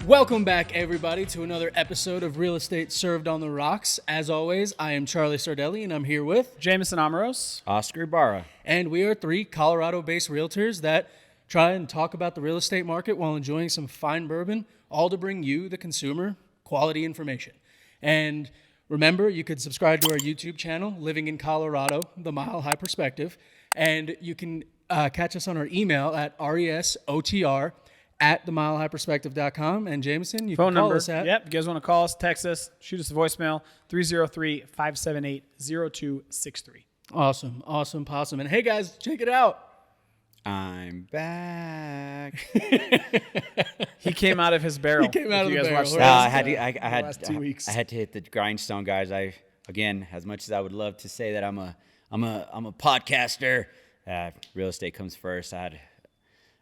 Welcome back, everybody, to another episode of Real Estate Served on the Rocks. As always, I am Charlie Sardelli, and I'm here with Jameson Amoros, Oscar Ibarra. And we are three Colorado-based realtors that try and talk about the real estate market while enjoying some fine bourbon, all to bring you, the consumer, quality information. And remember, you could subscribe to our YouTube channel, Living in Colorado, The Mile High Perspective, and you can catch us on our email at resotr@themilehighperspective.com. And Jameson, you phone can call number. us at... Yep, you guys want to call us, text us, shoot us a voicemail, 303-578-0263. Awesome, possum. And hey, guys, check it out. I'm back. He came out of his barrel. He came out of the barrel. I had last 2 weeks. I had to hit the grindstone, guys. Again, as much as I would love to say that I'm a podcaster, real estate comes first. I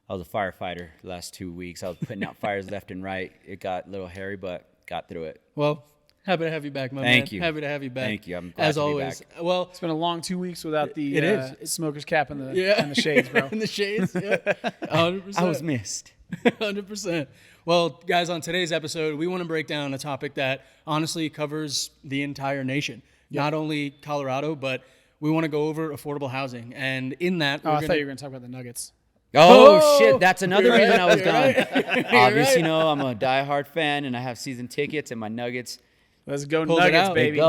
was a firefighter the last 2 weeks. I was putting out fires left and right. It got a little hairy, but got through it. Well, happy to have you back, my man. Thank you. Happy to have you back. Thank you. I'm glad as to always. be back. Well, It's been a long 2 weeks without the It is. smoker's cap and the shades, bro. in the shades, yeah. 100%. I was missed. 100%. Well, guys, on today's episode, we want to break down a topic that honestly covers the entire nation, not only Colorado, but we want to go over affordable housing. And in that, I thought you were going to talk about the Nuggets. Oh, shit. That's another reason I was gone. Right. Obviously, you know, I'm a diehard fan, and I have season tickets, and my Nuggets. Let's go Pulled it Nuggets, out. baby. They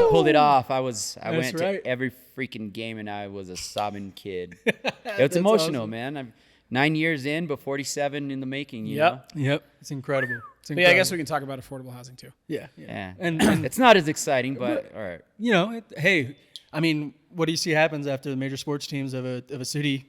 pulled it off. I went right. to every freaking game, and I was a sobbing kid. It's That's emotional, awesome. man. I'm 9 years in, but 47 in the making. You know? Yep. It's incredible. But yeah, I guess we can talk about affordable housing, too. Yeah. Yeah. And It's not as exciting, but all right. you know, hey, I mean, what do you see happens after the major sports teams of a city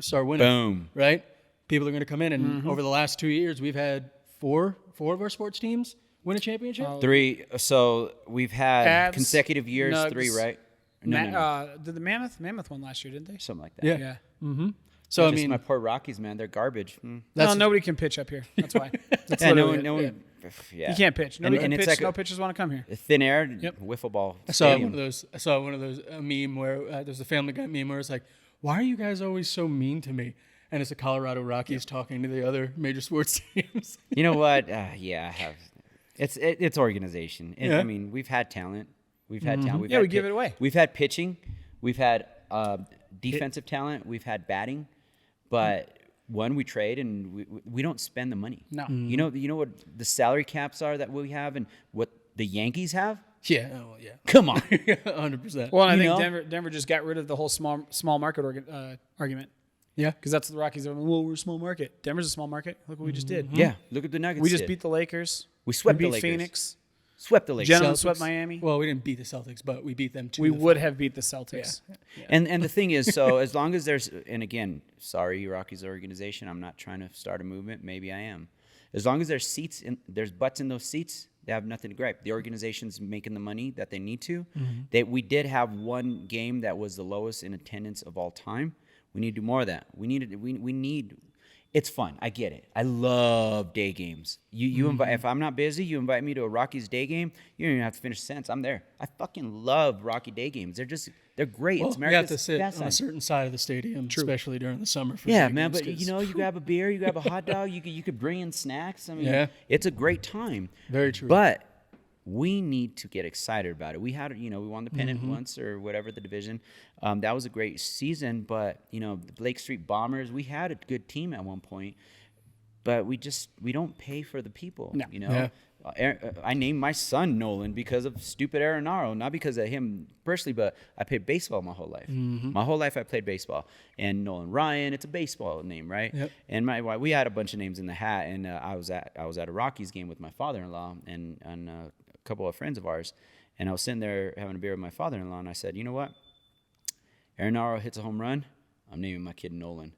start winning? Boom. Right? People are going to come in, and over the last 2 years, we've had four of our sports teams win a championship. 3. So we've had Cavs, consecutive years, Nugs, 3, right? No. Did the Mammoth won last year, didn't they? Something like that. Yeah. Yeah. So I Just mean, my poor Rockies, man. They're garbage. No, nobody can pitch up here. That's why. That's Yeah, literally no it. one. Yeah. You can't pitch. Nobody And can it's pitch. like No pitchers want to come here. thin air, wiffle ball. I saw stadium. one of those meme where there's a Family Guy meme where it's like, "Why are you guys always so mean to me?" And it's the Colorado Rockies talking to the other major sports teams. You know what? Yeah, I have. It's organization. And, Yeah. I mean, we've had talent. We've had talent. We've Yeah, had we give it away. We've had pitching. We've had defensive talent. We've had batting. But we trade and we don't spend the money. No. You know what the salary caps are that we have and what the Yankees have? Yeah. Come on. 100%. Well, and I You think know? Denver just got rid of the whole small market argument. Yeah. Because that's what the Rockies are. Well, we're a small market. Denver's a small market. Look what we just did. Yeah. Look at the Nuggets. We just did. beat the Lakers. We swept beat the Lakers. Phoenix. Swept the Lakers. Gentlemen Celtics. swept Miami. Well, we didn't beat the Celtics, but we beat them too. We would have beat the Celtics. Yeah. And the thing is, so as long as there's, and again, sorry, Rockies organization, I'm not trying to start a movement. Maybe I am. As long as there's seats, there's butts in those seats, they have nothing to gripe. The organization's making the money that they need to. We did have one game that was the lowest in attendance of all time. We need to do more of that. We need. It's fun. I get it. I love day games. You invite, if I'm not busy, you invite me to a Rockies day game. You don't even have to finish a sentence. I'm there. I fucking love Rocky day games. They're great. Well, It's you have America's to sit on a pastime. certain side of the stadium, especially during the summer. For Yeah, big man. games, But 'cause- you know, you grab a beer, you grab a hot dog. You could bring in snacks. I mean, Yeah. it's a great time. Very true. But we need to get excited about it. We had, we won the pennant once or whatever the division. That was a great season. But the Lake Street Bombers, we had a good team at one point. But we don't pay for the people. No. Yeah. I named my son Nolan because of stupid Arenaro, not because of him personally, but I played baseball my whole life. My whole life I played baseball. And Nolan Ryan, it's a baseball name, right? Yep. And we had a bunch of names in the hat, and I was at a Rockies game with my father-in-law and a couple of friends of ours, and I was sitting there having a beer with my father-in-law, and I said, you know what? Arenaro hits a home run, I'm naming my kid Nolan.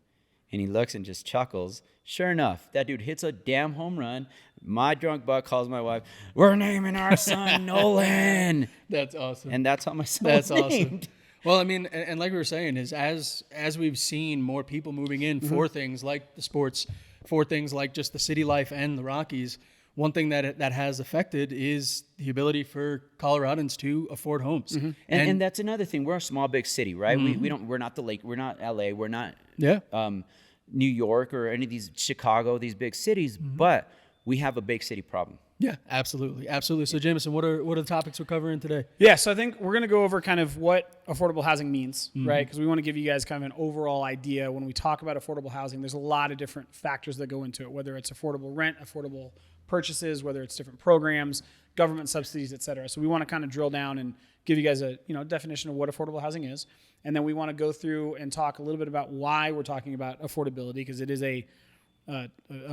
And he looks and just chuckles. Sure enough, that dude hits a damn home run. My drunk butt calls my wife, we're naming our son Nolan. That's awesome. And that's how my son That's was awesome. named. Well, I mean, and like we were saying, is as we've seen more people moving in for things like the sports, for things like just the city life and the Rockies, one thing that has affected is the ability for Coloradans to afford homes. And that's another thing. We're a small, big city, right? We're not the lake. We're not LA. We're not New York or any of these Chicago, these big cities. But we have a big city problem. Yeah, absolutely. Absolutely. So Jameson, what are the topics we're covering today? Yeah, so I think we're going to go over kind of what affordable housing means, right? Because we want to give you guys kind of an overall idea. When we talk about affordable housing, there's a lot of different factors that go into it, whether it's affordable rent, affordable purchases, whether it's different programs, government subsidies, et cetera. So we want to kind of drill down and give you guys a definition of what affordable housing is. And then we want to go through and talk a little bit about why we're talking about affordability, because it is a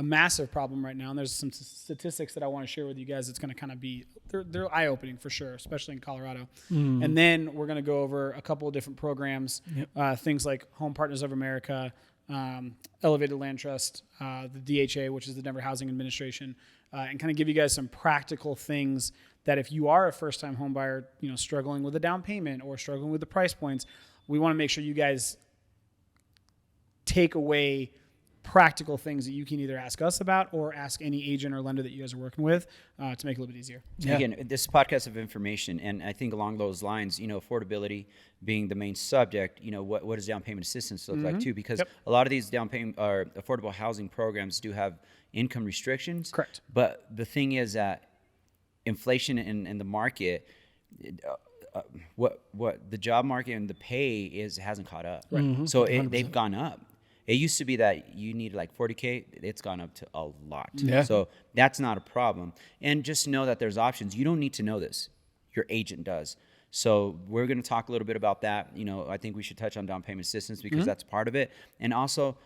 massive problem right now, and there's some statistics that I want to share with you guys. It's going to kind of be they're eye-opening for sure, especially in Colorado. And then we're going to go over a couple of different programs, things like Home Partners of America, Elevated Land Trust, the DHA, which is the Denver Housing Administration, and kind of give you guys some practical things that if you are a first-time home buyer, struggling with a down payment or struggling with the price points, we want to make sure you guys take away practical things that you can either ask us about or ask any agent or lender that you guys are working with to make it a little bit easier. Yeah. Again, this is a podcast of information, and I think along those lines, affordability being the main subject, what does down payment assistance look like too? Because a lot of these down payment or affordable housing programs do have income restrictions. Correct. But the thing is that inflation in the market, what the job market and the pay hasn't caught up. Right. So they've gone up. It used to be that you needed like $40K. It's gone up to a lot. Yeah. So that's not a problem. And just know that there's options. You don't need to know this. Your agent does. So we're going to talk a little bit about that. I think we should touch on down payment assistance because that's part of it. And also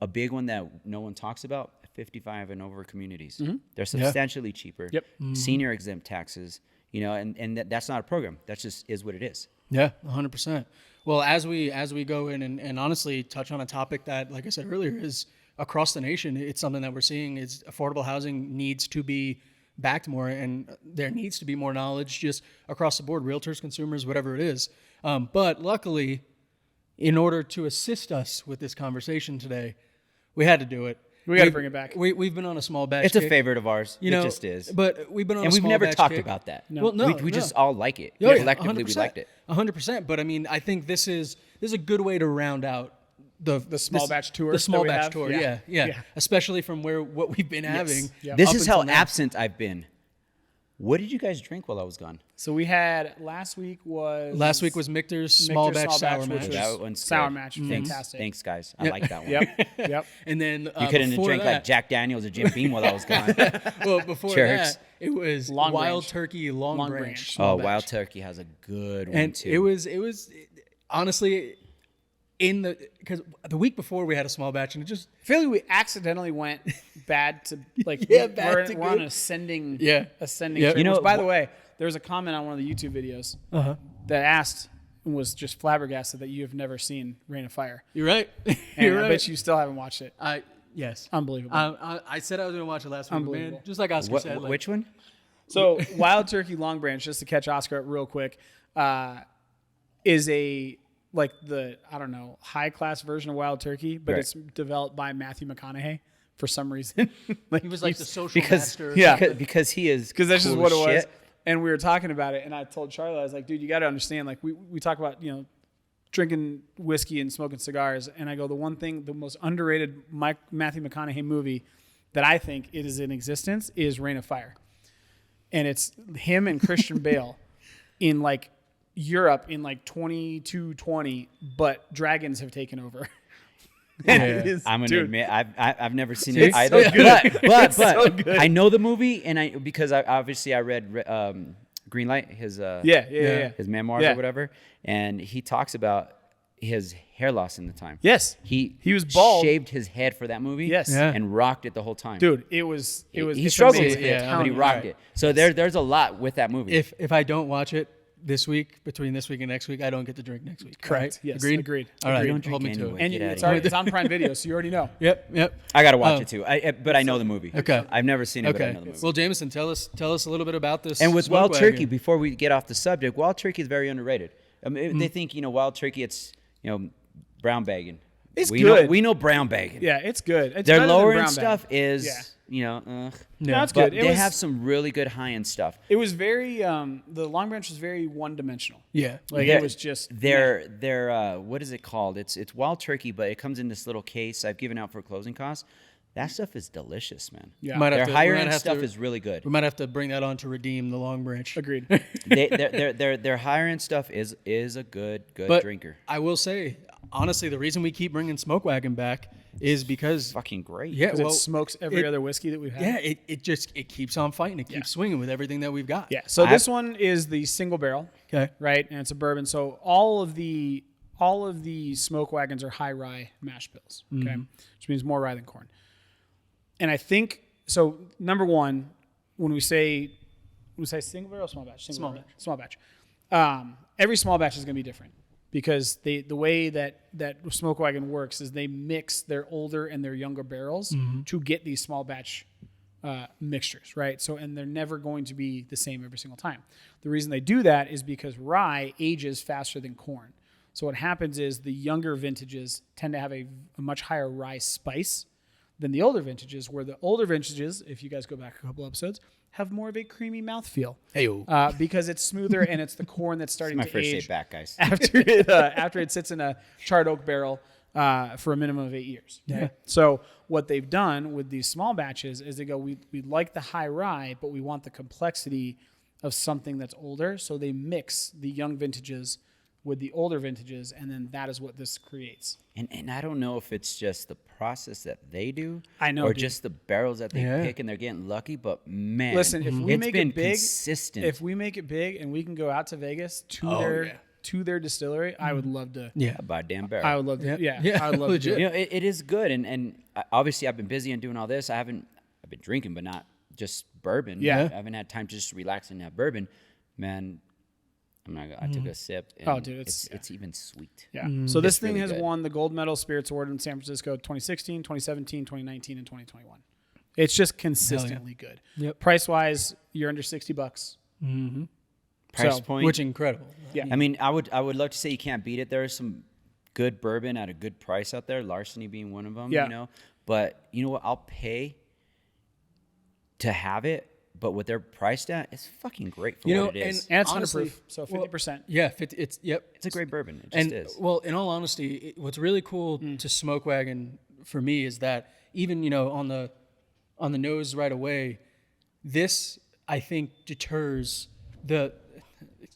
a big one that no one talks about, 55 and over communities. They're substantially cheaper. Yep. Senior exempt taxes, and that's not a program. That just is what it is. Yeah, 100%. Well, as we go in and honestly touch on a topic that, like I said earlier, is across the nation, it's something that we're seeing is affordable housing needs to be backed more, and there needs to be more knowledge just across the board, realtors, consumers, whatever it is. But luckily, in order to assist us with this conversation today, we had to do it. We got to bring it back. We've been on a small batch. It's a favorite of ours. It just is. But we've been on and a we've small never batch talked kick. about that. No. Well, no, we just no. all like it. Oh, yeah, Collectively, 100%. we liked it. 100%. But I mean, I think this is a good way to round out the small batch tour. The small that we batch have. tour. Yeah. Especially from what we've been having. Yep. This up is how until now. absent I've been. What did you guys drink while I was gone? So we had last week was Michter's small batch sour which match. was That one's sour good. match. Thanks. Fantastic. Thanks, guys. I like that one. Yep. And then You couldn't before drink that, like Jack Daniels or Jim Beam while I was gone. Well, before Jerks. that, it was Long Wild Branch. Turkey Long Long Branch. Branch. small Oh, batch. Wild Turkey has a good one And too. it was honestly because the week before we had a small batch and it just I feel like we accidentally went bad to like Yeah, bad we're, to we're on good. ascending Yeah. ascending Yep. trend, You know, which, by the way, there was a comment on one of the YouTube videos that asked and was just flabbergasted that you have never seen Rain of Fire. you're right. And You're I right. bet you still haven't watched it. Yes. Unbelievable. I said I was going to watch it last week, man. Unbelievable. Just like Oscar said. Like, Which one? So Wild Turkey Long Branch, just to catch Oscar up real quick, is like the, I don't know, high class version of Wild Turkey, but Right. it's developed by Matthew McConaughey for some reason. He was like the social Because master. because he is Because that's just cool what as it was. shit. And we were talking about it, and I told Charlie, I was like, dude, you got to understand, like, we talk about, drinking whiskey and smoking cigars, and I go, the most underrated Matthew McConaughey movie that I think it is in existence is Reign of Fire. And it's him and Christian Bale in, like, Europe in, like, 2220, but dragons have taken over. And it is- I'm gonna dude, admit I've never seen See, it it's either, so good. but so good. I know the movie and because I read Greenlight, his Yeah. his memoirs Yeah. or whatever, and he talks about his hair loss in the time. Yes. He was bald. shaved his head for that movie. Yes. Yeah. and rocked it the whole time. Dude, it was he it's struggled amazing. with it, Yeah, but he I'm- rocked alright. it. So there's a lot with that movie. If I don't watch it this week, between this week and next week, I don't get to drink next week. Correct. Right? Yes. Agreed? All right. You don't Hold me drink to anyway. it. And Get outta it's here. already, it's on Prime Video, so you already know. Yep. I gotta watch it too. But I know the movie. Okay. I've never seen it, but I Okay. know the movie. Well, Jameson, tell us a little bit about this. And with smoke wild wagon. turkey, before we get off the subject, wild turkey is very underrated. I mean, they think wild turkey, it's brown bagging. It's we good. We know brown bagging. Yeah, it's good. It's Their better than lower brown end stuff bag. is Yeah. ugh. No, it's But good. they have some really good high end stuff. It was very the Long Branch was very one dimensional. Yeah. Like They're- it was just They're what is it called? It's wild turkey, but it comes in this little case I've given out for closing costs. That stuff is delicious, man. Yeah. Might have Their to- higher we might end have stuff to- is really good. We might have to bring that on to redeem the Long Branch. Agreed. Their higher end stuff is a good But drinker. I will say, honestly, the reason we keep bringing Smoke Wagon back is because Fucking great. yeah, Because well, it smokes every it- other whiskey that we've had. yeah, it keeps on fighting. It keeps swinging with everything that we've got. Yeah. So this one is the single barrel, Okay. right? And it's a bourbon. So all of the smoke wagons are high rye mash bills. Okay. Which means more rye than corn. And I think so. Number one, when we say single barrel or small batch, small batch. Every small batch is going to be different because the way that Smoke Wagon works is they mix their older and their younger barrels to get these small batch mixtures, right? So, and they're never going to be the same every single time. The reason they do that is because rye ages faster than corn. So what happens is the younger vintages tend to have a much higher rye spice than the older vintages, where the older vintages, if you guys go back a couple episodes, have more of a creamy mouthfeel. Hey-o. Because it's smoother and it's the corn that's starting My to first day age back, guys. after it sits in a charred oak barrel for a minimum of 8 years. Right? Yeah. So what they've done with these small batches is they go, we like the high rye, but we want the complexity of something that's older. So they mix the young vintages with the older vintages, and then that is what this creates. And I don't know if it's just the process that they do, I know, or dude. just the barrels that they Yeah. pick and they're getting lucky. But man, Listen, if we it's make been it big, consistent. if we make it big and we can go out to Vegas to yeah. their distillery, I would love to. Yeah. About a damn barrel. I would love to. Yeah. Yeah, Yeah, I would love to. legit. Do You it. know, it is good, and obviously I've been busy and doing all this. I've been drinking, but not just bourbon. Yeah. I haven't had time to just relax and have bourbon. Man, I'm not. I took a sip. And Oh, dude, it's even sweet. Yeah. So this It's thing really has good. won the Gold Medal Spirits Award in San Francisco 2016, 2017, 2019, and 2021. It's just consistently good. Yep. Price wise, you're under $60. Price So, point. Which incredible. Yeah. I mean, I would love to say you can't beat it. There is some good bourbon at a good price out there. Larceny being one of them. Yeah. You know, but you know what? I'll pay to have it. But what they're priced at, it's fucking great for You know, what it is. and it's honestly, 100 proof, so 50%. Yeah, 50, it's yep. It's a great bourbon. It just And is. well, in all honesty, what's really cool to Smoke Wagon for me is that even on the nose right away, this I think deters the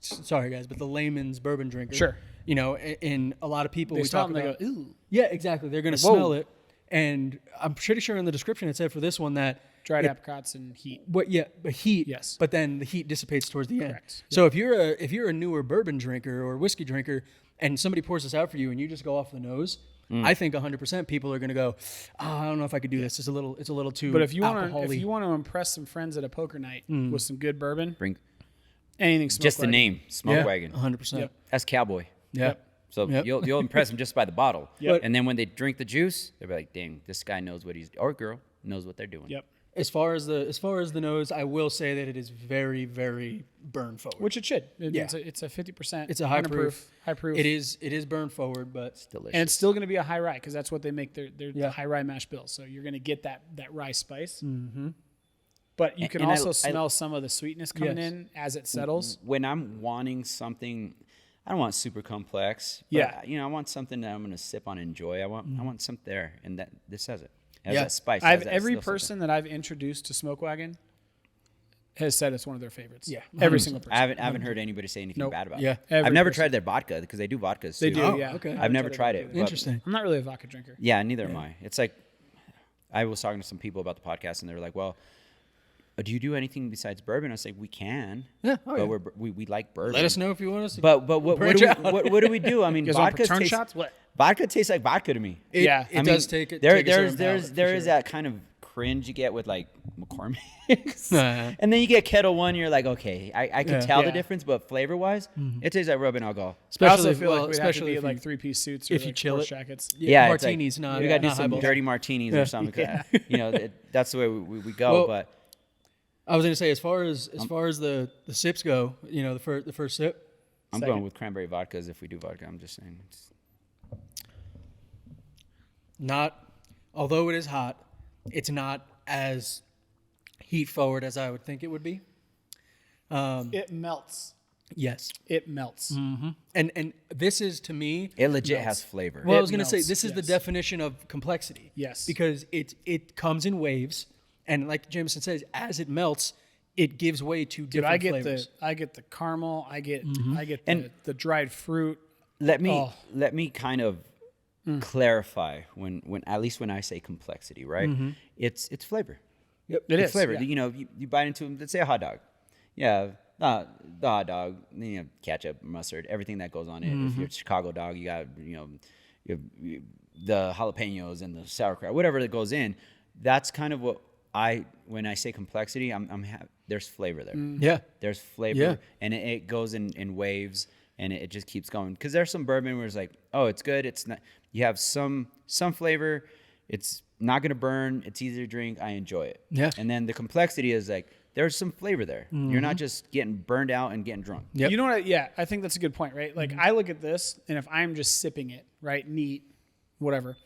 sorry guys, but the layman's bourbon drinker. Sure. In a lot of people They we smell talk it and they about. go, ooh. Yeah, exactly. They're gonna Whoa. smell it, and I'm pretty sure in the description it said for this one that Dried it- apricots and heat. but heat. Yes. But then the heat dissipates towards the end. Correct. So if you're a newer bourbon drinker or whiskey drinker, and somebody pours this out for you, and you just go off the nose, I think 100% people are going to go, I don't know if I could do this. It's a little too. But if you want alcohol-y." to impress some friends at a poker night with some good bourbon, Bring anything Smoke just the Wagon. name, Smoke yeah, Wagon. 100%. Yep. That's cowboy. Yeah. So Yep. you'll impress them just by the bottle. Yep. And then when they drink the juice, they'll be like, "Dang, this guy knows what he's or girl knows what they're doing." Yep. As far as the nose, I will say that it is very, very burn forward. Which it should. Yeah. It's a 50%. It's a high proof. High proof. It is burn forward, but Delicious. And it's still going to be a high rye because that's what they make their Yeah. high rye mash bills. So you're going to get that rye spice. Mm-hmm. But you can And I- also I- smell some of the sweetness coming Yes. in as it settles. when I'm wanting something, I don't want super complex. But Yeah. I want something that I'm gonna sip on and enjoy. I want something there, and that this has it. It has Yeah. that spice. I've has that every little something. person that I've introduced to Smoke Wagon has said it's one of their favorites. Yeah. Every single person. I haven't heard anybody say anything Nope. bad about Yeah. it. Every I've never person. tried their vodka because they do vodkas. They too. do, Oh, yeah. okay. I've never tried it. it. but- interesting. I'm not really a vodka drinker. Yeah, neither am I. It's like I was talking to some people about the podcast, and they were like, "Well, do you do anything besides bourbon?" I was like, "We can, Yeah. Oh, yeah. but we like bourbon. Let us know if you want us to. But what branch do we, out. what do we do? I mean, You guys want vodka turn tastes shots? What? vodka tastes like vodka to me. It, Yeah. it I does mean, take it. There take a certain palate, for there is sure. that kind of cringe you get with like McCormick's, Uh-huh. and then you get Kettle One. You're like, okay, I can Yeah. tell the Yeah. difference, but flavor wise, it tastes like rubbing alcohol. Especially I also if- feel well, like we'd have to especially be if like you- 3-piece suits or if you like chill horse it. jackets. Yeah, it's like- martinis, not we gotta do not some highballs. dirty martinis Yeah. or something. That's the way we go. Well, but I was going to say, as far as the sips go, the first sip. I'm Second. going with cranberry vodkas if we do vodka. I'm just saying. Although it is hot, it's not as heat forward as I would think it would be. It melts. Yes. It melts. And this is, to me, It legit has flavor. well, I It was going to say, melts, this is the yes. definition of complexity. Yes. Because it comes in waves. And like Jameson says, as it melts, it gives way to Dude, different I get flavors. I get the caramel. I get And- the dried fruit. Let me Oh. let me kind of clarify when at least when I say complexity, right? It's flavor. It It's is flavor. yeah. You know, you bite into, let's say, a hot dog. Yeah, the hot dog, you know, ketchup, mustard, everything that goes on it. If you're a Chicago dog, you got, you the jalapenos and the sauerkraut, whatever that goes in. That's kind of what when I say complexity, there's flavor there. Yeah. There's flavor, Yeah. and it goes in waves, and it just keeps going. Because there's some bourbon where it's like, oh, it's good. It's not. You have some flavor. It's not gonna burn. It's easy to drink. I enjoy it. Yeah. And then the complexity is like there's some flavor there. You're not just getting burned out and getting drunk. Yep. You know what? I think that's a good point, right? Like I look at this, and if I'm just sipping it, right, neat, whatever.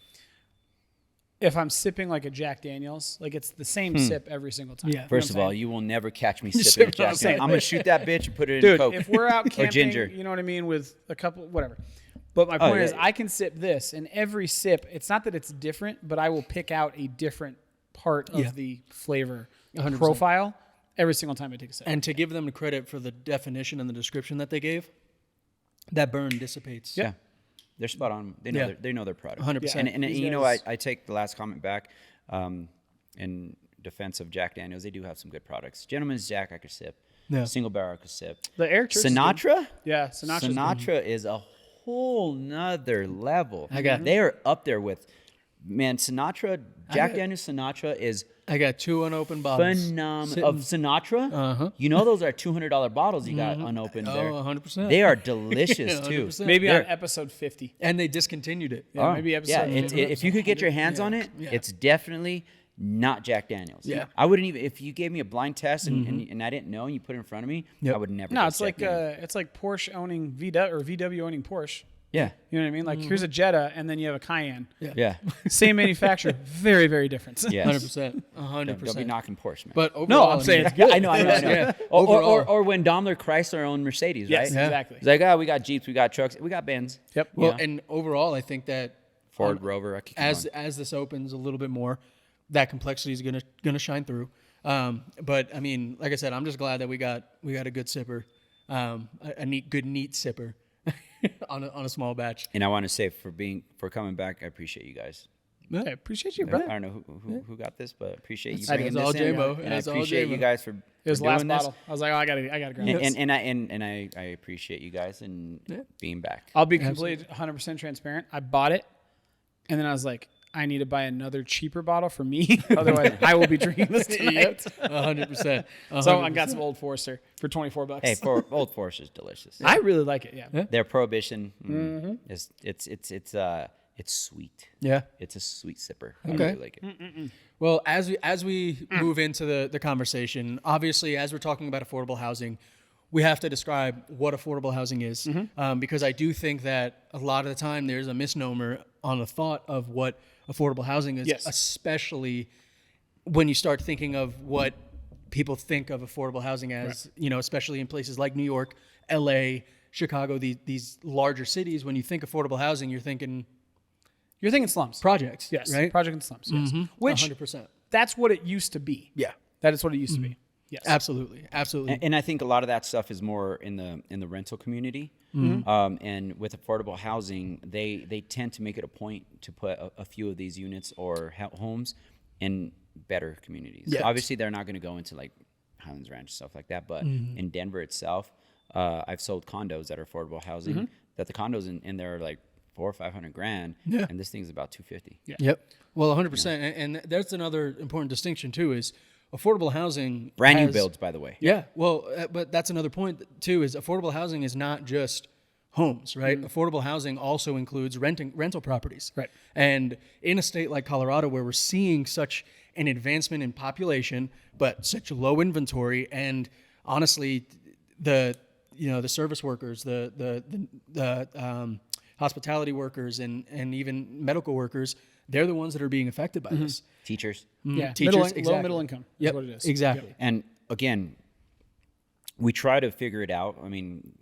If I'm sipping like a Jack Daniels, like it's the same sip every single time. Yeah. You know what First I'm of all, saying? you will never catch me sipping a Jack Daniels. I'm gonna shoot that bitch and put it in Dude, Coke if we're out camping, or ginger. you know what I mean, with a couple, whatever. But my point yeah. is, I can sip this, and every sip, it's not that it's different, but I will pick out a different part of Yeah. the flavor 100%. profile every single time I take a sip. And to give them the credit for the definition and the description that they gave, that burn dissipates. Yeah, they're spot on. They know Yeah. they know their product. 100%. And These you know, guys- I take the last comment back. In defense of Jack Daniels, they do have some good products. Gentleman's Jack, I could sip. Yeah. Single barrel, I could sip. The Air Church is good. Sinatra. Yeah, Sinatra's good. Sinatra is a whole nother level. They are up there with, man. Sinatra, Jack Daniels Sinatra is I got 2 unopened bottles. phenomenal. Of Sinatra, you know those are $200 bottles you got unopened there. 100%. They are delicious too. 100%. Maybe They're- on episode 50. And they discontinued it. Yeah, maybe episode if you could get your hands on it, Yeah. it's definitely not Jack Daniels. Yeah. I wouldn't even, if you gave me a blind test and I didn't know and you put it in front of me, Yep. I would never. No, guess it's Jack like Daniels. it's like Porsche owning VW or VW owning Porsche. Yeah, You know what I mean? Like here's a Jetta, and then you have a Cayenne. yeah, Same manufacturer, very very different. yes. 100%. Don't be 100%. knocking Porsche, man. But overall, No, I'm saying it's good. I know. Yeah. Or Overall. when Daimler Chrysler owned Mercedes, Yes, right? exactly. It's like, oh, we got Jeeps, we got trucks, we got Benz. Yep. Well, Yeah. and overall, I think that Ford Rover. I could keep as going. this opens a little bit more, that complexity is gonna shine through. But I mean, like I said, I'm just glad that we got a good sipper, a neat sipper on a small batch. And I want to say for coming back, I appreciate you guys. I appreciate you, I brother. don't know who got this, but appreciate you That's bringing all this in. J-Mo. And I That's all appreciate you J-Mo. guys for It was the doing last this. bottle. I was like, oh, I gotta grab this. And I appreciate you guys and being back. I'll be completely 100% transparent. I bought it, and then I was like, I need to buy another cheaper bottle for me. Otherwise, I will be drinking this tonight. 100%. So I got some Old Forester for $24. Hey, Old Forester's delicious. I really like it. Yeah. Their Prohibition, it's sweet. Yeah. It's a sweet sipper. Okay. I really like it. Well, as we move into the conversation, obviously, as we're talking about affordable housing, we have to describe what affordable housing is, because I do think that a lot of the time there's a misnomer on the thought of what affordable housing is, Yes. especially when you start thinking of what people think of affordable housing as, especially in places like New York, LA, Chicago, these larger cities. When you think affordable housing, you're thinking slums. projects, Yes. right? Project and slums. Yes. Which 100%. that's what it used to be. Yeah, That is what it used to be. Yes. absolutely. And I think a lot of that stuff is more in the rental community. And with affordable housing, they tend to make it a point to put a few of these units or homes in better communities. Yes. Obviously, they're not going to go into like Highlands Ranch stuff like that, but in Denver itself, I've sold condos that are affordable housing. That the condos in there are like $400,000 or $500,000, and this thing's about $250,000. Yeah. Yep. Well, 100%. And that's another important distinction too, is affordable housing. Brand new has- builds, by the way. Yeah. Well, but that's another point too, is affordable housing is not just homes, right? Affordable housing also includes rental properties. Right. And in a state like Colorado, where we're seeing such an advancement in population, but such low inventory, and honestly, the service workers, the hospitality workers, and even medical workers, they're the ones that are being affected by this. Teachers. Yeah. Teachers, Low exactly. middle income is Yep, what it is. exactly. And again, we try to figure it out. I mean,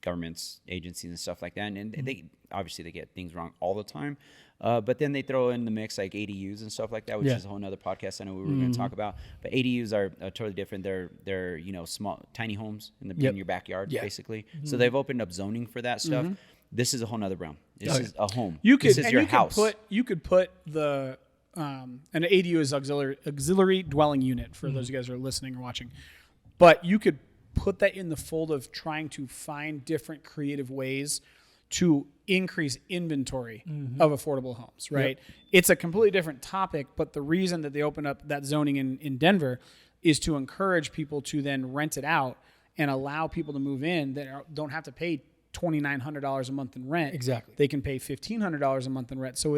governments, agencies and stuff like that, and they obviously they get things wrong all the time. But then they throw in the mix like ADUs and stuff like that, which is a whole nother podcast I know we were going to talk about. But ADUs are totally different. They're small, tiny homes in your backyard, basically. So they've opened up zoning for that stuff. This is a whole nother realm. This is a home. This is your house. You could put the an ADU is auxiliary dwelling unit for those of you guys who are listening or watching. But you could put that in the fold of trying to find different creative ways to increase inventory of affordable homes, right? It's a completely different topic, but the reason that they opened up that zoning in Denver is to encourage people to then rent it out and allow people to move in that don't have to pay $2,900 a month in rent. Exactly. They can pay $1,500 a month in rent. So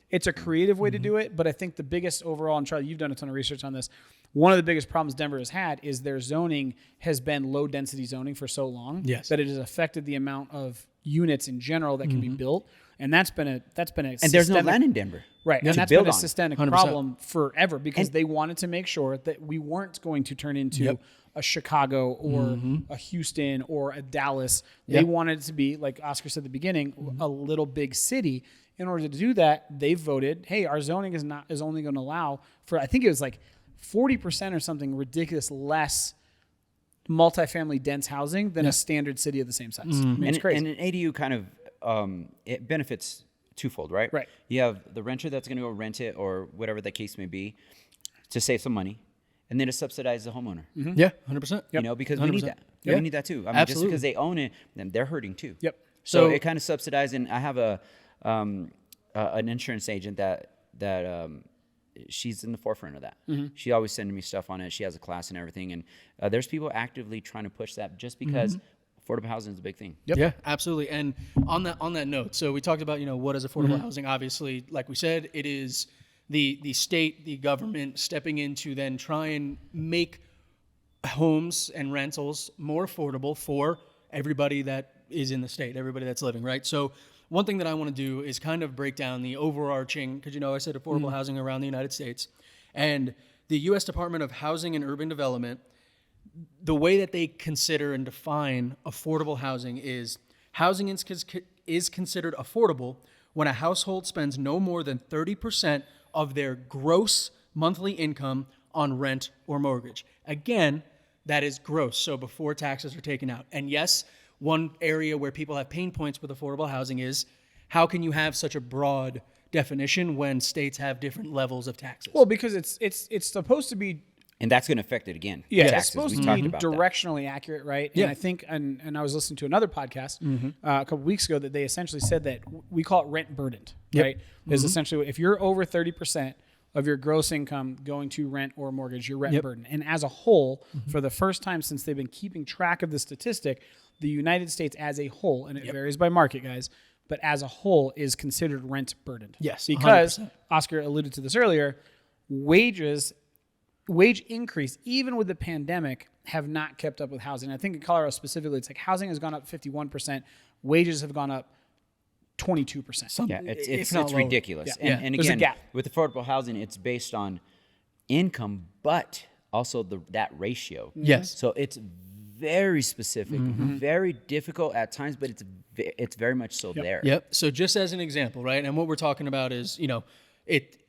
it's a creative way to do it, but I think the biggest overall, and Charlie, you've done a ton of research on this, one of the biggest problems Denver has had is their zoning has been low density zoning for so long that it has affected the amount of units in general that can be built, and that's been a and there's no land in Denver, right? And that's been a systemic problem forever because they wanted to make sure that we weren't going to turn into a Chicago or a Houston or a Dallas. They wanted it to be, like Oscar said at the beginning, a little big city. In order to do that, they voted, hey, our zoning is only going to allow for, I think it was like 40% or something ridiculous less multifamily dense housing than a standard city of the same size. I mean, it's crazy. And an ADU kind of it benefits twofold, right? Right. You have the renter that's going to go rent it or whatever the case may be to save some money, and then to subsidize the homeowner. Yeah, 100%. You know, because we need that. We need that too. I mean, just because they own it, then they're hurting too. Yep. So it kind of subsidized. And I have an insurance agent that she's in the forefront of that. She always sending me stuff on it. She has a class and everything. And there's people actively trying to push that just because affordable housing is a big thing. Yeah, absolutely. And on that note, so we talked about, what is affordable housing? Obviously, like we said, it is the state, the government stepping in to then try and make homes and rentals more affordable for everybody that is in the state, everybody that's living, right? So one thing that I want to do is kind of break down the overarching, because I said affordable housing around the United States, and the U.S. Department of Housing and Urban Development, the way that they consider and define affordable housing is housing is considered affordable when a household spends no more than 30% of their gross monthly income on rent or mortgage. Again, that is gross, so before taxes are taken out. And yes, one area where people have pain points with affordable housing is how can you have such a broad definition when states have different levels of taxes? Well, because it's supposed to be, and that's going to affect it again. Yeah, taxes. it's supposed We to be talked about directionally accurate, right? And I think, and I was listening to another podcast a couple weeks ago that they essentially said that we call it rent burdened, right? Because essentially, if you're over 30% of your gross income going to rent or mortgage, you're rent burdened. And as a whole, for the first time since they've been keeping track of the statistic, the United States as a whole, and it varies by market, guys, but as a whole is considered rent burdened. Yes, because 100%. Oscar alluded to this earlier, wage increase, even with the pandemic, have not kept up with housing. I think in Colorado specifically, it's like housing has gone up 51%, wages have gone up 22%. Yeah, it's ridiculous. Yeah. And There's a again, gap. with affordable housing, it's based on income, but also that ratio. Yes. So it's very specific, very difficult at times, but it's very much so there. Yep. So just as an example, right? And what we're talking about is,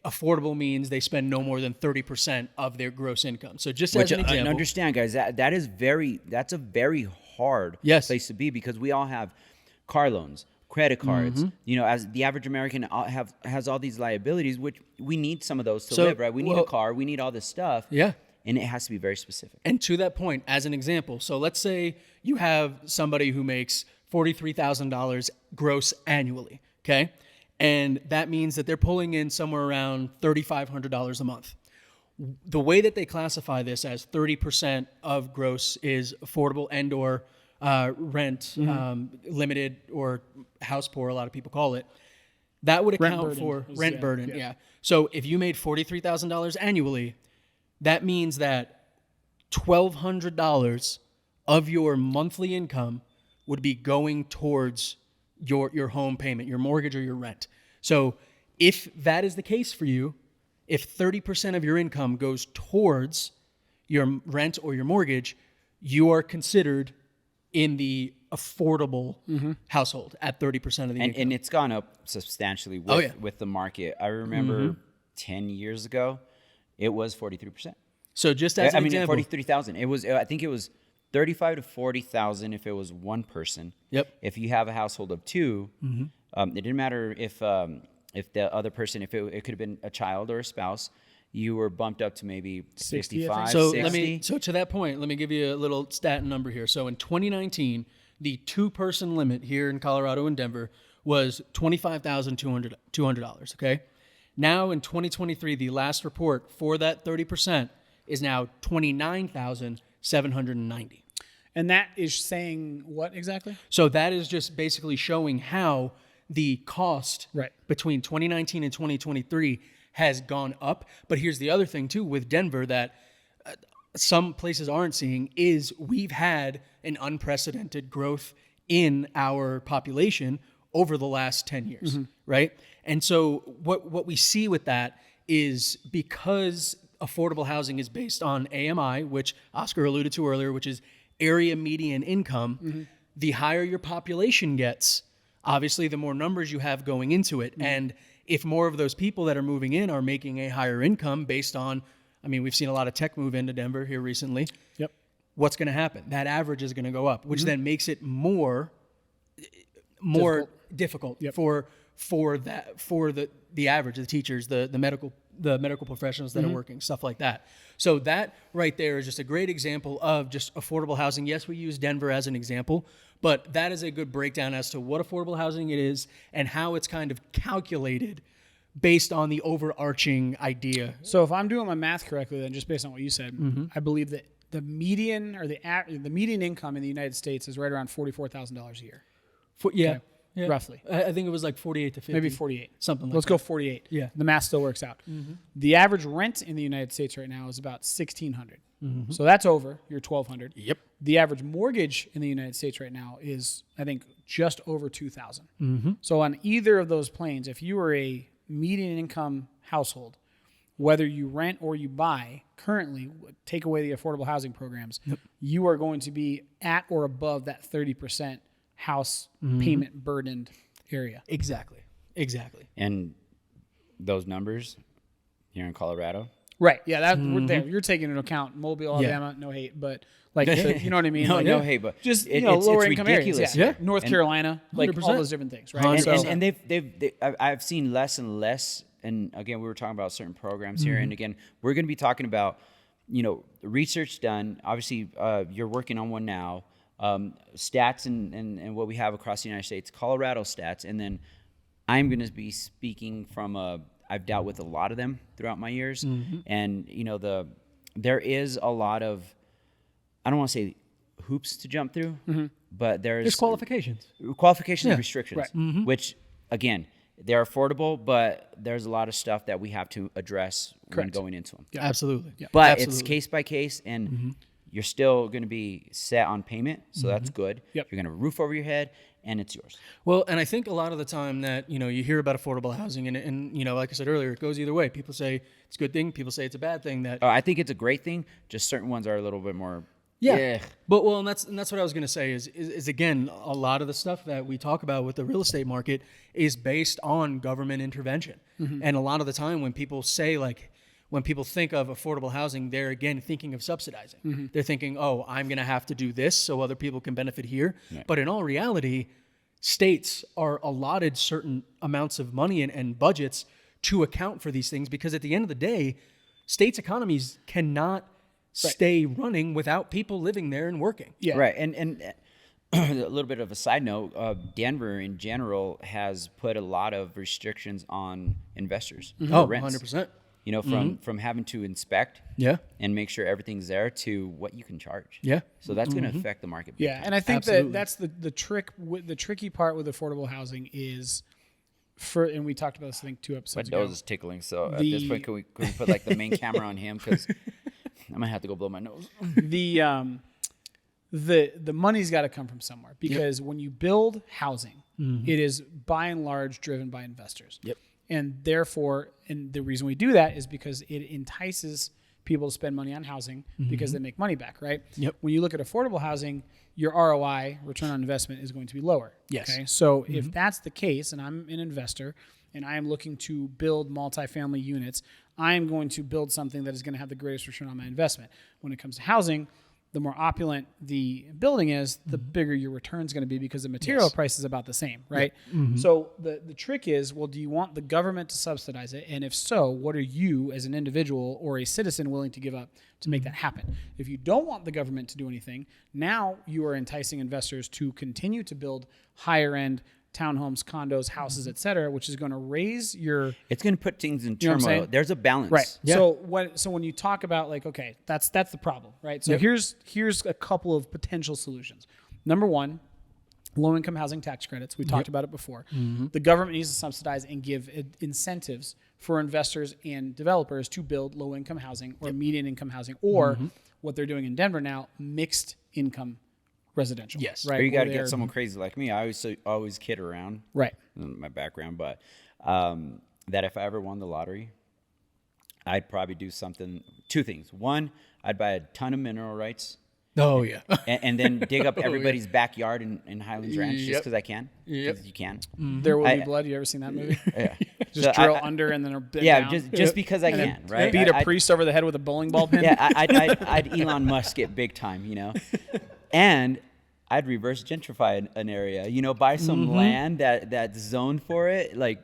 affordable means they spend no more than 30% of their gross income. So just as an example. And understand, guys, that's a very hard place to be because we all have car loans, credit cards. As the average American has all these liabilities, which we need some of those to live, right? We need a car, we need all this stuff. Yeah. And it has to be very specific. And to that point, as an example, so let's say you have somebody who makes $43,000 gross annually, okay? And that means that they're pulling in somewhere around $3,500 a month. The way that they classify this as 30% of gross is affordable and or rent limited or house poor, a lot of people call it. That would account for rent burden. Yeah. So if you made $43,000 annually, that means that $1,200 of your monthly income would be going towards your home payment, your mortgage or your rent. So if that is the case for you, if 30% of your income goes towards your rent or your mortgage, you are considered in the affordable household at 30% of the income. And it's gone up substantially with the market. I remember 10 years ago, it was 43%. So just as an example, 43,000. It was, I think it was 35 to 40,000 if it was one person. Yep. If you have a household of two, it didn't matter if the other person, if it could have been a child or a spouse, you were bumped up to maybe 65, So 60. so to that point, let me give you a little stat and number here. So in 2019, the 2-person limit here in Colorado and Denver was $25,200. Okay. Now in 2023, the last report for that 30% is now $29,790. And that is saying what exactly? So that is just basically showing how the cost Right. between 2019 and 2023 has gone up. But here's the other thing too with Denver that some places aren't seeing is we've had an unprecedented growth in our population over the last 10 years, right? And so what we see with that is because affordable housing is based on AMI, which Oscar alluded to earlier, which is area median income, the higher your population gets, obviously the more numbers you have going into it. And if more of those people that are moving in are making a higher income based on, I mean, we've seen a lot of tech move into Denver here recently. Yep. What's going to happen? That average is going to go up, which then makes it more difficult for the average, the teachers, the medical professionals that are working, stuff like that. So that right there is just a great example of just affordable housing. Yes, we use Denver as an example, but that is a good breakdown as to what affordable housing it is and how it's kind of calculated based on the overarching idea. So if I'm doing my math correctly, then just based on what you said, I believe that the median or the median income in the United States is right around $44,000 a year. Yeah. Roughly. I think it was like 48 to 50. Maybe 48. Something like Let's that. go 48. Yeah. The math still works out. The average rent in the United States right now is about $1,600. So that's over your $1,200. Yep. The average mortgage in the United States right now is, I think, just over $2,000. So on either of those planes, if you are a median income household, whether you rent or you buy, currently, take away the affordable housing programs, you are going to be at or above that 30% house payment burdened area. Exactly. And those numbers here in Colorado. Right. Yeah. That we're there. You're taking into account Mobile, Alabama. No hate, but like you know what I mean. No, like, no hate, but just it's lower income ridiculous. areas. Yeah. North Carolina, like 100%. all those different things. Right. And I've seen less and less. And again, we were talking about certain programs here, and again, we're going to be talking about research done. Obviously, you're working on one now. Stats and what we have across the United States, Colorado stats, and then I'm going to be speaking from I've dealt with a lot of them throughout my years, and there is a lot of, I don't want to say hoops to jump through, but there's qualifications and restrictions, Right. which again, they're affordable, but there's a lot of stuff that we have to address when going into them. Yeah. Absolutely. Yeah. But Absolutely. it's case by case, and you're still going to be set on payment, so that's good. Yep. You're going to have a roof over your head, and it's yours. Well, and I think a lot of the time that, you hear about affordable housing and like I said earlier, it goes either way. People say it's a good thing. People say it's a bad thing. That I think it's a great thing. Just certain ones are a little bit more. Yeah. But and that's what I was going to say is again, a lot of the stuff that we talk about with the real estate market is based on government intervention. And a lot of the time when people say when people think of affordable housing, they're again thinking of subsidizing. They're thinking, oh, I'm going to have to do this so other people can benefit here. Right. But in all reality, states are allotted certain amounts of money and budgets to account for these things, because at the end of the day, states' economies cannot stay running without people living there and working. Yeah. Right. And a little bit of a side note, Denver in general has put a lot of restrictions on investors. Oh, rents. 100%. From having to inspect and make sure everything's there to what you can charge. Yeah. So that's going to affect the market. Yeah. And I think Absolutely. that's the trick. The tricky part with affordable housing is, and we talked about this, I think, 2 episodes My ago. nose is tickling. So at this point, can we put like the main camera on him? Because I might have to go blow my nose. The money's got to come from somewhere, because when you build housing, it is by and large driven by investors. Yep. And therefore, and the reason we do that is because it entices people to spend money on housing because they make money back, right? Yep. When you look at affordable housing, your ROI, return on investment, is going to be lower. Yes. Okay. So if that's the case, and I'm an investor and I am looking to build multifamily units, I am going to build something that is going to have the greatest return on my investment. When it comes to housing, the more opulent the building is, the bigger your return is going to be because the material price is about the same, right? So the trick is, well, do you want the government to subsidize it? And if so, what are you as an individual or a citizen willing to give up to make that happen? If you don't want the government to do anything, now you are enticing investors to continue to build higher end townhomes, condos, houses, et cetera, which is going to raise your... It's going to put things in You know what I'm turmoil. saying? There's a balance. Right. Yeah. So when you talk about like, okay, that's the problem, right? So here's a couple of potential solutions. Number one, low income housing tax credits. We talked about it before. The government needs to subsidize and give incentives for investors and developers to build low income housing or median income housing, or what they're doing in Denver now, mixed income residential. Yes. Right. Or you got to Where get someone crazy like me. I always kid around. Right. My background, but that if I ever won the lottery, I'd probably do two things. One, I'd buy a ton of mineral rights Oh, yeah. and then dig up everybody's backyard in Highlands Ranch just Yep. because I can. Yep. 'Cause you can. There Will Be I- Blood. You ever seen that movie? Yeah. Just So drill I- under and then bend Yeah, down. just because I And can, then right? Beat a I- priest over the head with a bowling ball pin. Yeah, I'd Elon Musk it big time, and I'd reverse gentrify an area, buy some land that's zoned for it, like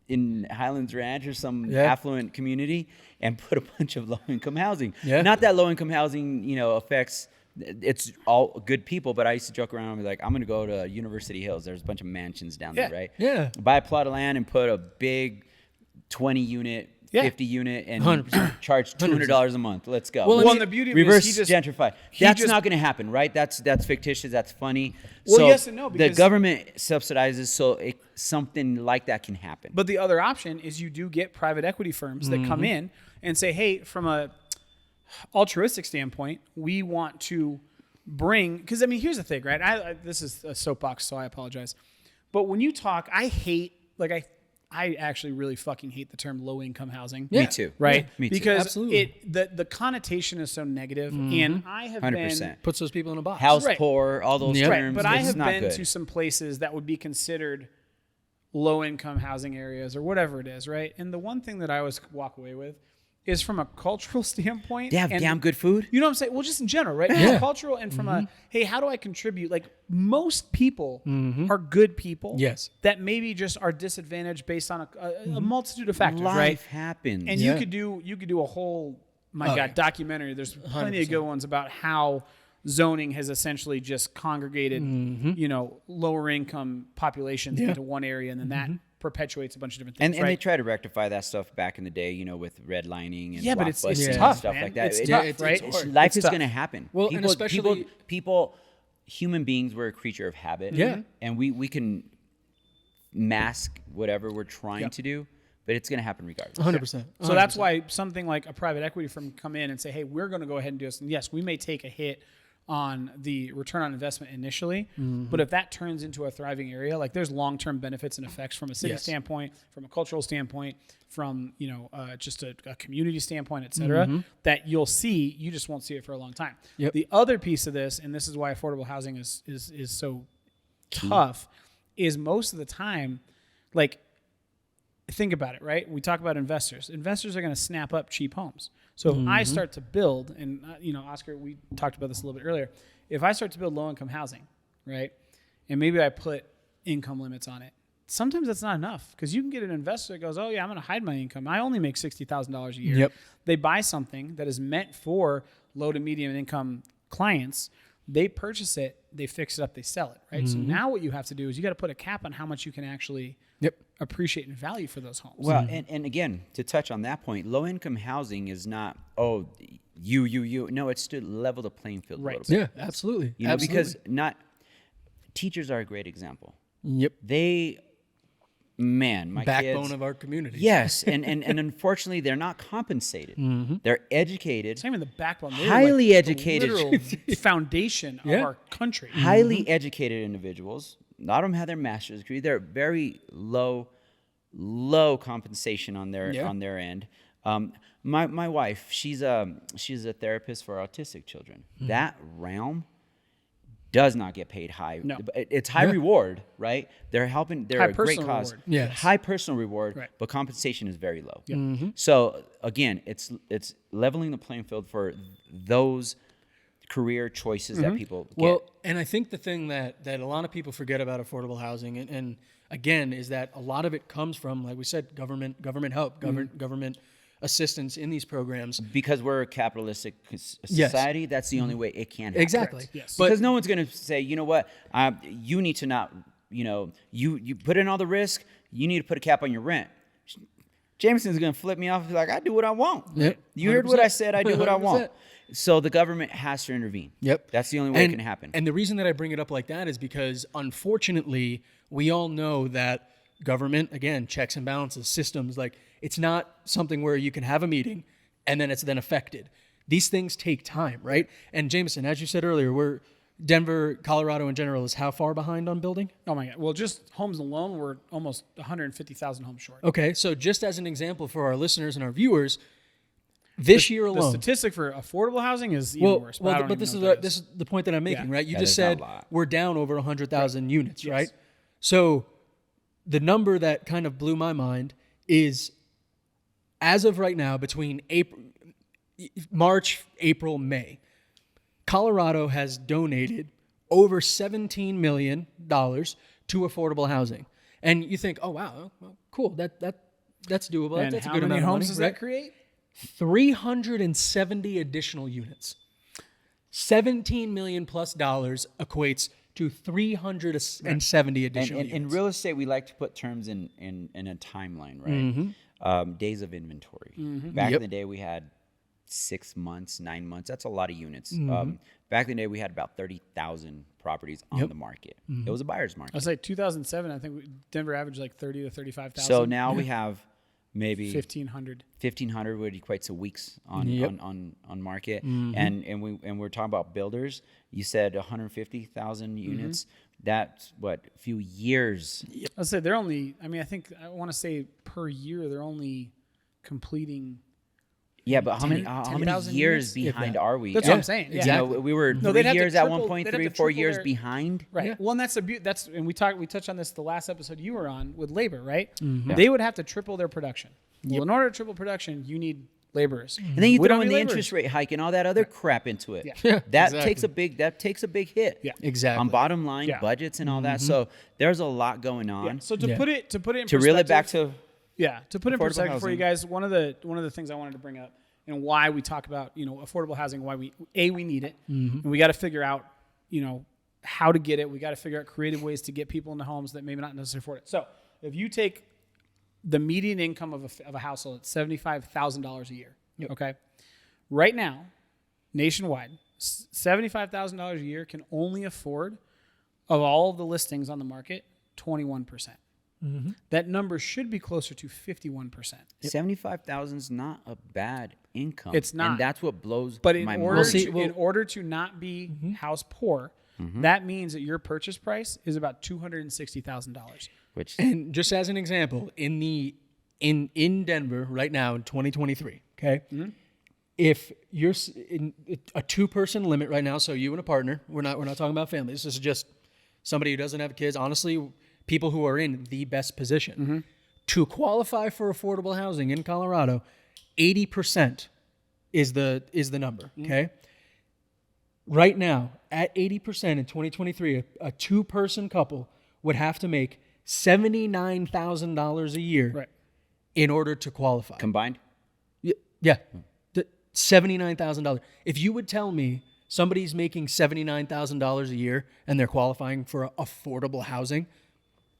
in Highlands Ranch or some affluent community, and put a bunch of low-income housing. Yeah. Not that low-income housing, affects, it's all good people, but I used to joke around and be like, I'm going to go to University Hills. There's a bunch of mansions down there, right? Yeah. Buy a plot of land and put a big 20-unit, 50-unit, and 100%. charge $200 a month. Let's go. Well, and the beauty of it is reverse he just- gentrify. he That's just- not going to happen, right? That's fictitious. That's funny. Well, so yes and no, the because- government subsidizes so something like that can happen. But the other option is you do get private equity firms that come in and say, hey, from a altruistic standpoint, we want to bring, because I mean, here's the thing, right? This is a soapbox, so I apologize. But when you talk, I actually really fucking hate the term low income housing. Me too. Right? Yeah, me too. Because Absolutely. the connotation is so negative, and I have 100%. been Puts those people in a box. House Right. poor, all those Yep. terms. but I it's have not been good. to some places that would be considered low income housing areas or whatever it is, right? And the one thing that I always walk away with is from a cultural standpoint. They have and- damn good food. You know what I'm saying? Well, just in general, right? Yeah. From a cultural and from a, hey, how do I contribute? Like most people are good people. Yes. That maybe just are disadvantaged based on a multitude of factors, Life right? happens. And Yeah. you could do a whole Oh, yeah. documentary. There's plenty of good ones about how zoning has essentially just congregated, lower income populations into one area, and then that perpetuates a bunch of different things. And right? they try to rectify that stuff back in the day, with redlining and Yeah, but it's blockbusting and tough, stuff man. like that. It's It- tough, it's right? hard. Life It's is tough. going to happen. Well, and especially- people, human beings, we're a creature of habit. Yeah. And we can mask whatever we're trying to do, but it's going to happen regardless. 100%. So that's why something like a private equity firm come in and say, hey, we're going to go ahead and do this. And yes, we may take a hit on the return on investment initially, but if that turns into a thriving area, like there's long-term benefits and effects from a city Yes. standpoint, from a cultural standpoint, from just a community standpoint, et cetera, that you'll see. You just won't see it for a long time. Yep. The other piece of this, and this is why affordable housing is so tough, is most of the time, like, think about it, right? We talk about investors. Investors are going to snap up cheap homes. So if I start to build, and Oscar, we talked about this a little bit earlier. If I start to build low-income housing, right, and maybe I put income limits on it, sometimes that's not enough because you can get an investor that goes, oh yeah, I'm going to hide my income. I only make $60,000 a year. Yep. They buy something that is meant for low to medium income clients. They purchase it, they fix it up, they sell it, right? So now what you have to do is you got to put a cap on how much you can actually appreciate and value for those homes. Well, and again, to touch on that point, low-income housing is not, you. No, it's to level the playing field a Right. little bit. Yeah, absolutely. Because teachers are a great example. Yep. My Backbone kids, of our community. yes, and unfortunately, they're not compensated. They're educated, Same in the backbone. They're highly the educated. literal foundation of Yeah. our country. highly educated individuals. A lot of them have their master's degree. They're very low compensation on their Yeah. on their end. My wife, she's a therapist for autistic children. That realm does not get paid high. No. It's high reward, right? They're helping. They're High a great personal cause. reward. Yes. High personal reward, Right. but compensation is very low. Yeah. So again, it's leveling the playing field for those career choices that people get. Well, and I think the thing that a lot of people forget about affordable housing, and again, is that a lot of it comes from, like we said, government help, government assistance in these programs. Because we're a capitalistic society, that's the only way it can happen. Exactly. Correct. Yes. But Because no one's going to say, you know what, you need to not, you put in all the risk, you need to put a cap on your rent. Jameson's going to flip me off and be like, I do what I want. Yep. You heard what I 100%. said, I do what I want. 100%. So the government has to intervene. Yep. That's the only way it can happen. And the reason that I bring it up like that is because, unfortunately, we all know that government, again, checks and balances, systems, like, it's not something where you can have a meeting and then it's then affected. These things take time, right? And Jameson, as you said earlier, Denver, Colorado in general is how far behind on building? Oh my God. Well, just homes alone, we're almost 150,000 homes short. Okay, so just as an example for our listeners and our viewers, this year The alone. statistic for affordable housing is even worse. I don't But even this know is what that this is the point that I'm making, Yeah. right? You That just is a said lot. we're down over 100,000 units, Yes. right? So the number that kind of blew my mind is, as of right now, between March, April, May, Colorado has donated over $17 million to affordable housing. And you think, oh wow, well, cool, that's doable. And That's a how good many amount of homes money, does right? that create? 370 additional units. $17 million plus equates to 370 additional And in units. real estate, we like to put terms in a timeline, right? Days of inventory. Back in the day, we had 6 months, 9 months. That's a lot of units. Back in the day, we had about 30,000 properties on the market. It was a buyer's market. I was like 2007. I think Denver averaged like 30 to 35,000. So now we have maybe 1,500. 1,500, would equate to weeks on market. And we're talking about builders. You said 150,000 units. That's what, a few years. I'll say they're only. I want to say per year they're only completing. Yeah, but how many 10,000 years units? behind are we? That's what I'm saying. Yeah. You know, we were No, 3 they'd have to years at triple- one point, they'd have 3 to or 4 triple years their- behind. Right. Yeah. Well, and that's and we touched on this the last episode you were on with labor, right? They would have to triple their production. Well, in order to triple production, you need laborers. And then you We throw don't in need the laborers. interest rate hike and all that other crap into it. Yeah. That Exactly. takes a big hit. Yeah. Exactly. On bottom line, Yeah. budgets and all that. So there's a lot going on. Yeah. So to put it in To reel it back perspective- to to put in affordable perspective for you housing. guys, one of the things I wanted to bring up and why we talk about affordable housing, why we need it, and we got to figure out how to get it. We got to figure out creative ways to get people into homes that maybe not necessarily afford it. So if you take the median income of a household at $75,000 a year, okay, right now, nationwide, $75,000 a year can only afford, of all of the listings on the market, 21%. That number should be closer to 51%. 75,000 is not a bad income. It's not. And that's what blows But in my order mind. see, in order to not be house poor, that means that your purchase price is about $260,000. Which And just as an example, in Denver right now in 2023, okay, if you're in a 2-person limit right now, so you and a partner, we're not talking about families. This is just somebody who doesn't have kids. Honestly, people who are in the best position to qualify for affordable housing in Colorado. 80% is the number. Okay. Right now, at 80% in 2023, a 2-person couple would have to make $79,000 a year in order to qualify. combined, Yeah. $79,000. If you would tell me somebody's making $79,000 a year and they're qualifying for affordable housing,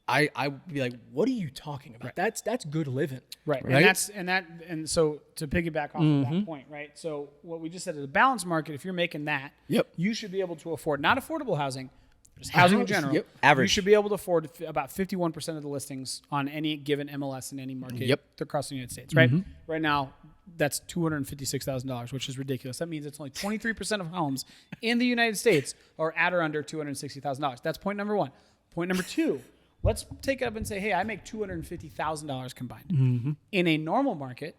I would be like, what are you talking about? That's good living. Right. Right? And so to piggyback off of that point, right? So what we just said is a balanced market, if you're making that, you should be able to afford not affordable housing, just housing in general. Yep. Average. You should be able to afford about 51% of the listings on any given MLS in any market across the United States, right? Right now, that's $256,000, which is ridiculous. That means it's only 23% of homes in the United States are at or under $260,000. That's point number 1. Point number 2, let's take it up and say, hey, I make $250,000 combined. In a normal market,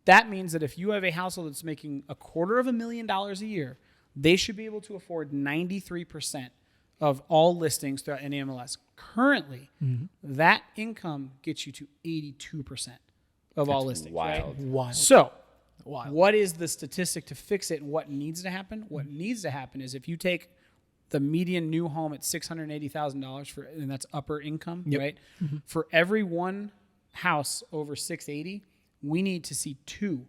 That means that if you have a household that's making $250,000 a year, they should be able to afford 93% of all listings throughout any MLS. Currently, that income gets you to 82% of all listings. Wild. Right? Wild. So, Wild. what is the statistic to fix it and what needs to happen? What needs to happen is if you take the median new home at $680,000 and that's upper income, right? For every one house over 680, we need to see 2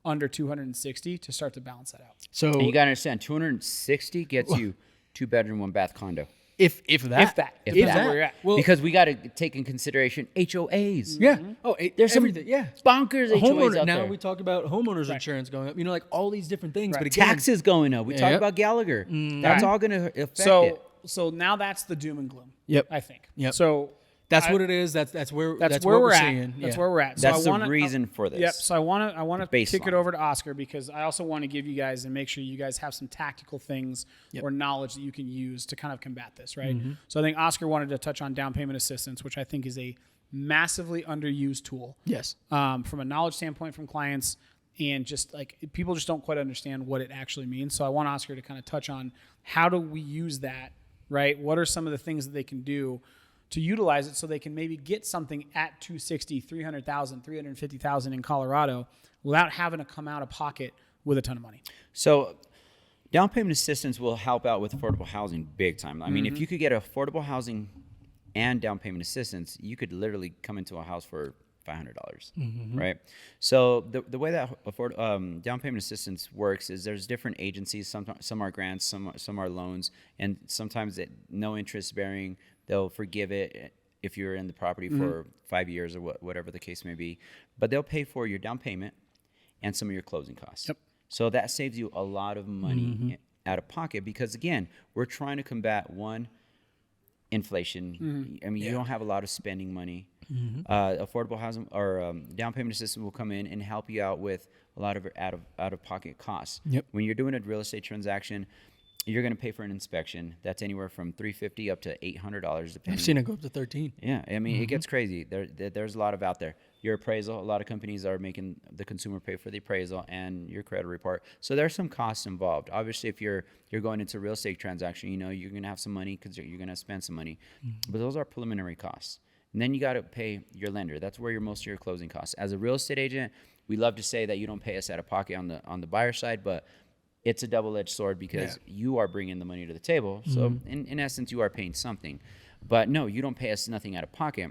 under 260 to start to balance that out. So And you got to understand, 260 gets you 2-bedroom, 1-bath condo. if that. If If that's that. where you're at. Well, Because we got to take in consideration HOAs. yeah. Oh, There's some everything. Yeah. bonkers HOAs Homeowner. out Now there. we talk about homeowners insurance going up. You know, like all these different things. But again, Taxes going up. We talk Yep. about Gallagher. That's Right. all going to affect it. So now that's the doom and gloom. Yep. I think. Yep. So that's what it is. That's where that's what where we're at. seeing. That's Yeah. where we're at. So That's I wanna, the reason for this. Yep. So I want to kick baseline. it over to Oscar because I also want to give you guys and make sure you guys have some tactical things or knowledge that you can use to kind of combat this, right? So I think Oscar wanted to touch on down payment assistance, which I think is a massively underused tool. Yes. From a knowledge standpoint from clients and just like people just don't quite understand what it actually means. So I want Oscar to kind of touch on how do we use that, right? What are some of the things that they can do to utilize it so they can maybe get something at 260, 300,000, 350,000 in Colorado without having to come out of pocket with a ton of money. So down payment assistance will help out with affordable housing big time. I mean, if you could get affordable housing and down payment assistance, you could literally come into a house for $500, right? So the way that down payment assistance works is there's different agencies. Some are grants, some are loans, and sometimes no interest bearing. They'll forgive it if you're in the property for 5 years or whatever the case may be. But they'll pay for your down payment and some of your closing costs. Yep. So that saves you a lot of money out of pocket because, again, we're trying to combat inflation. I mean, you don't have a lot of spending money. Affordable housing or down payment assistance will come in and help you out with a lot of out of pocket costs. Yep. When you're doing a real estate transaction, you're going to pay for an inspection. That's anywhere from $350 up to $800, depending. I've seen it go up to 13. Yeah, I mean, it gets crazy. There's a lot of out there. Your appraisal, a lot of companies are making the consumer pay for the appraisal and your credit report. So there's some costs involved. Obviously, if you're going into a real estate transaction, you know you're going to have some money because you're going to spend some money. But those are preliminary costs. And then you got to pay your lender. That's where most of your closing costs. As a real estate agent, we love to say that you don't pay us out of pocket on the buyer side, but it's a double-edged sword because you are bringing the money to the table. So in essence, you are paying something. But no, you don't pay us nothing out of pocket.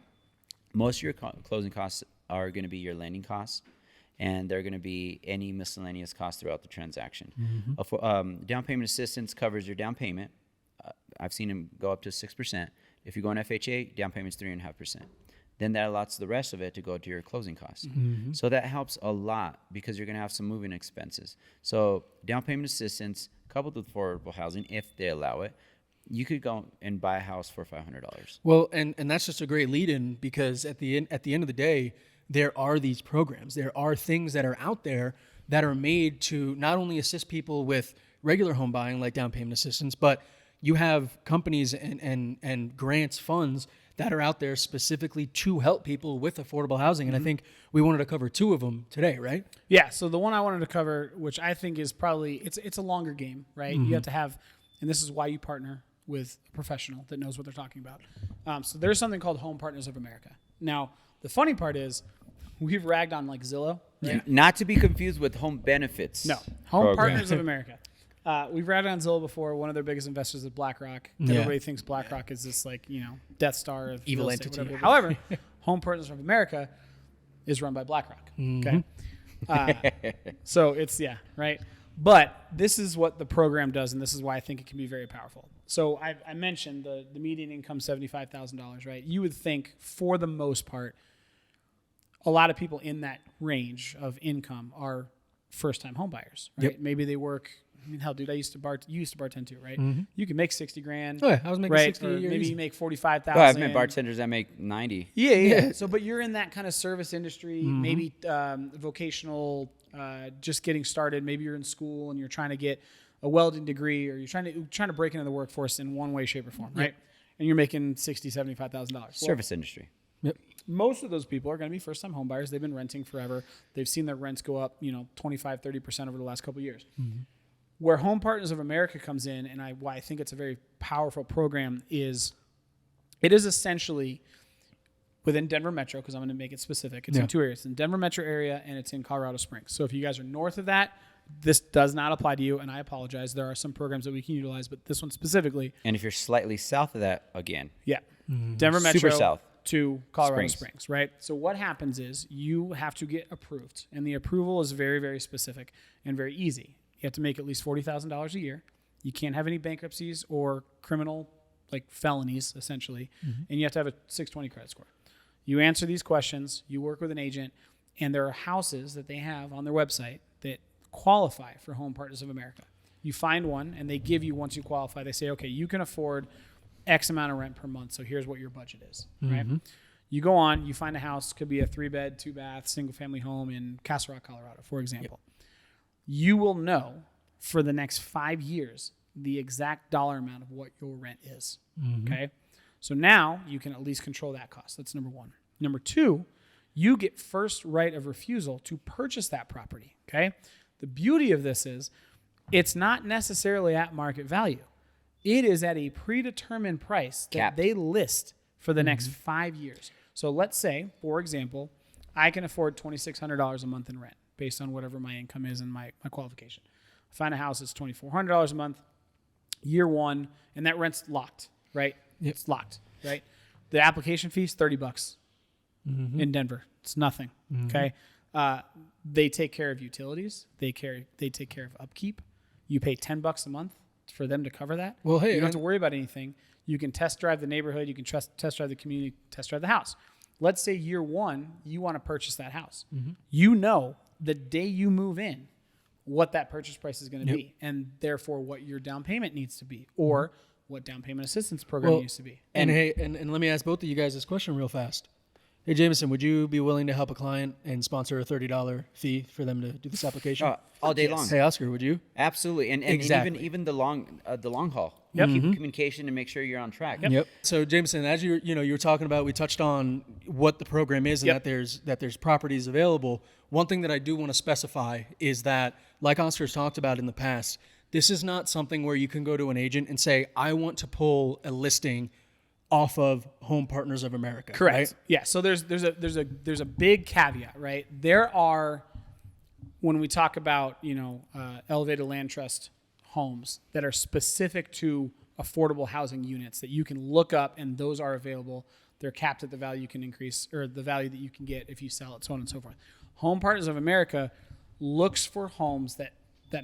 Most of your closing costs are going to be your lending costs, and they're going to be any miscellaneous costs throughout the transaction. Down payment assistance covers your down payment. I've seen them go up to 6%. If you go on FHA, down payment's 3.5%. Then that allots the rest of it to go to your closing costs. So that helps a lot because you're going to have some moving expenses. So down payment assistance coupled with affordable housing, if they allow it, you could go and buy a house for $500. Well, and that's just a great lead-in because at the end of the day, there are these programs. There are things that are out there that are made to not only assist people with regular home buying like down payment assistance, but you have companies and grants funds that are out there specifically to help people with affordable housing. And I think we wanted to cover 2 of them today, right? Yeah. So the one I wanted to cover, which I think is probably, it's a longer game, right? You have to have, and this is why you partner with a professional that knows what they're talking about. So there's something called Home Partners of America. Now, the funny part is we've ragged on like Zillow. Right? Yeah. Not to be confused with Home Benefits. No, Home program. Partners of America. We've ratted on Zillow before. One of their biggest investors is BlackRock. Everybody thinks BlackRock is this like, Death Star of Evil real estate, entity. whatever. However, Home Partners of America is run by BlackRock. Okay. So it's, right. But this is what the program does, and this is why I think it can be very powerful. So I mentioned the median income, $75,000, right? You would think for the most part, a lot of people in that range of income are first-time home buyers, right? Yep. Maybe they work. I mean, hell, dude, you used to bartend too, right? You can make $60,000. Oh, yeah, I was making right? 60 a Or year maybe easy. you make $45,000. Well, I've met bartenders that make 90. Yeah. So, but you're in that kind of service industry, maybe vocational, just getting started. Maybe you're in school and you're trying to get a welding degree, or you're trying to break into the workforce in one way, shape, or form, right? And you're making $60,000, $75,000. Service industry. Yep. Most of those people are going to be first-time home buyers. They've been renting forever. They've seen their rents go up, 25, 30% over the last couple of years. Where Home Partners of America comes in, and why I think it's a very powerful program, is it is essentially within Denver Metro, because I'm going to make it specific. It's in two areas. It's in Denver Metro area, and it's in Colorado Springs. So if you guys are north of that, this does not apply to you, and I apologize. There are some programs that we can utilize, but this one specifically. And if you're slightly south of that, again. Yeah. Denver Metro. Super south. To Colorado Springs, right? So what happens is you have to get approved, and the approval is very, very specific and very easy. You have to make at least $40,000 a year. You can't have any bankruptcies or criminal, like felonies, essentially, and you have to have a 620 credit score. You answer these questions, you work with an agent, and there are houses that they have on their website that qualify for Home Partners of America. You find one, and they give you, once you qualify, they say, okay, you can afford X amount of rent per month, so here's what your budget is, right? You go on, you find a house, could be a 3-bed, 2-bath, single-family home in Castle Rock, Colorado, for example. You will know for the next 5 years the exact dollar amount of what your rent is, okay? So now you can at least control that cost. That's number one. Number two, you get first right of refusal to purchase that property, okay? The beauty of this is it's not necessarily at market value. It is at a predetermined price that they list for the next 5 years. So let's say, for example, I can afford $2,600 a month in rent based on whatever my income is and my qualification. I find a house that's $2,400 a month, year one, and that rent's locked, right? It's locked, right? The application fee is $30 in Denver. It's nothing, okay? They take care of utilities. They take care of upkeep. You pay $10 a month for them to cover that. Well, hey, you don't have to worry about anything. You can test drive the neighborhood. You can test drive the community, test drive the house. Let's say year one, you want to purchase that house. You know the day you move in what that purchase price is going to be, and therefore what your down payment needs to be, or what down payment assistance program needs to be. And let me ask both of you guys this question real fast. Hey, Jameson, would you be willing to help a client and sponsor a $30 fee for them to do this application? All day long. Hey, Oscar, would you? Absolutely. And Exactly. even the long haul. Keep communication and make sure you're on track. Yep. So, Jameson, as you were talking about, we touched on what the program is and that there's properties available. One thing that I do want to specify is that, like Oscar's talked about in the past, this is not something where you can go to an agent and say, I want to pull a listing off of Home Partners of America. Correct. Right? Yeah. So there's a big caveat, right? There are, when we talk about elevated land trust homes that are specific to affordable housing units that you can look up, and those are available. They're capped at the value you can increase, or the value that you can get if you sell it, so on and so forth. Home Partners of America looks for homes that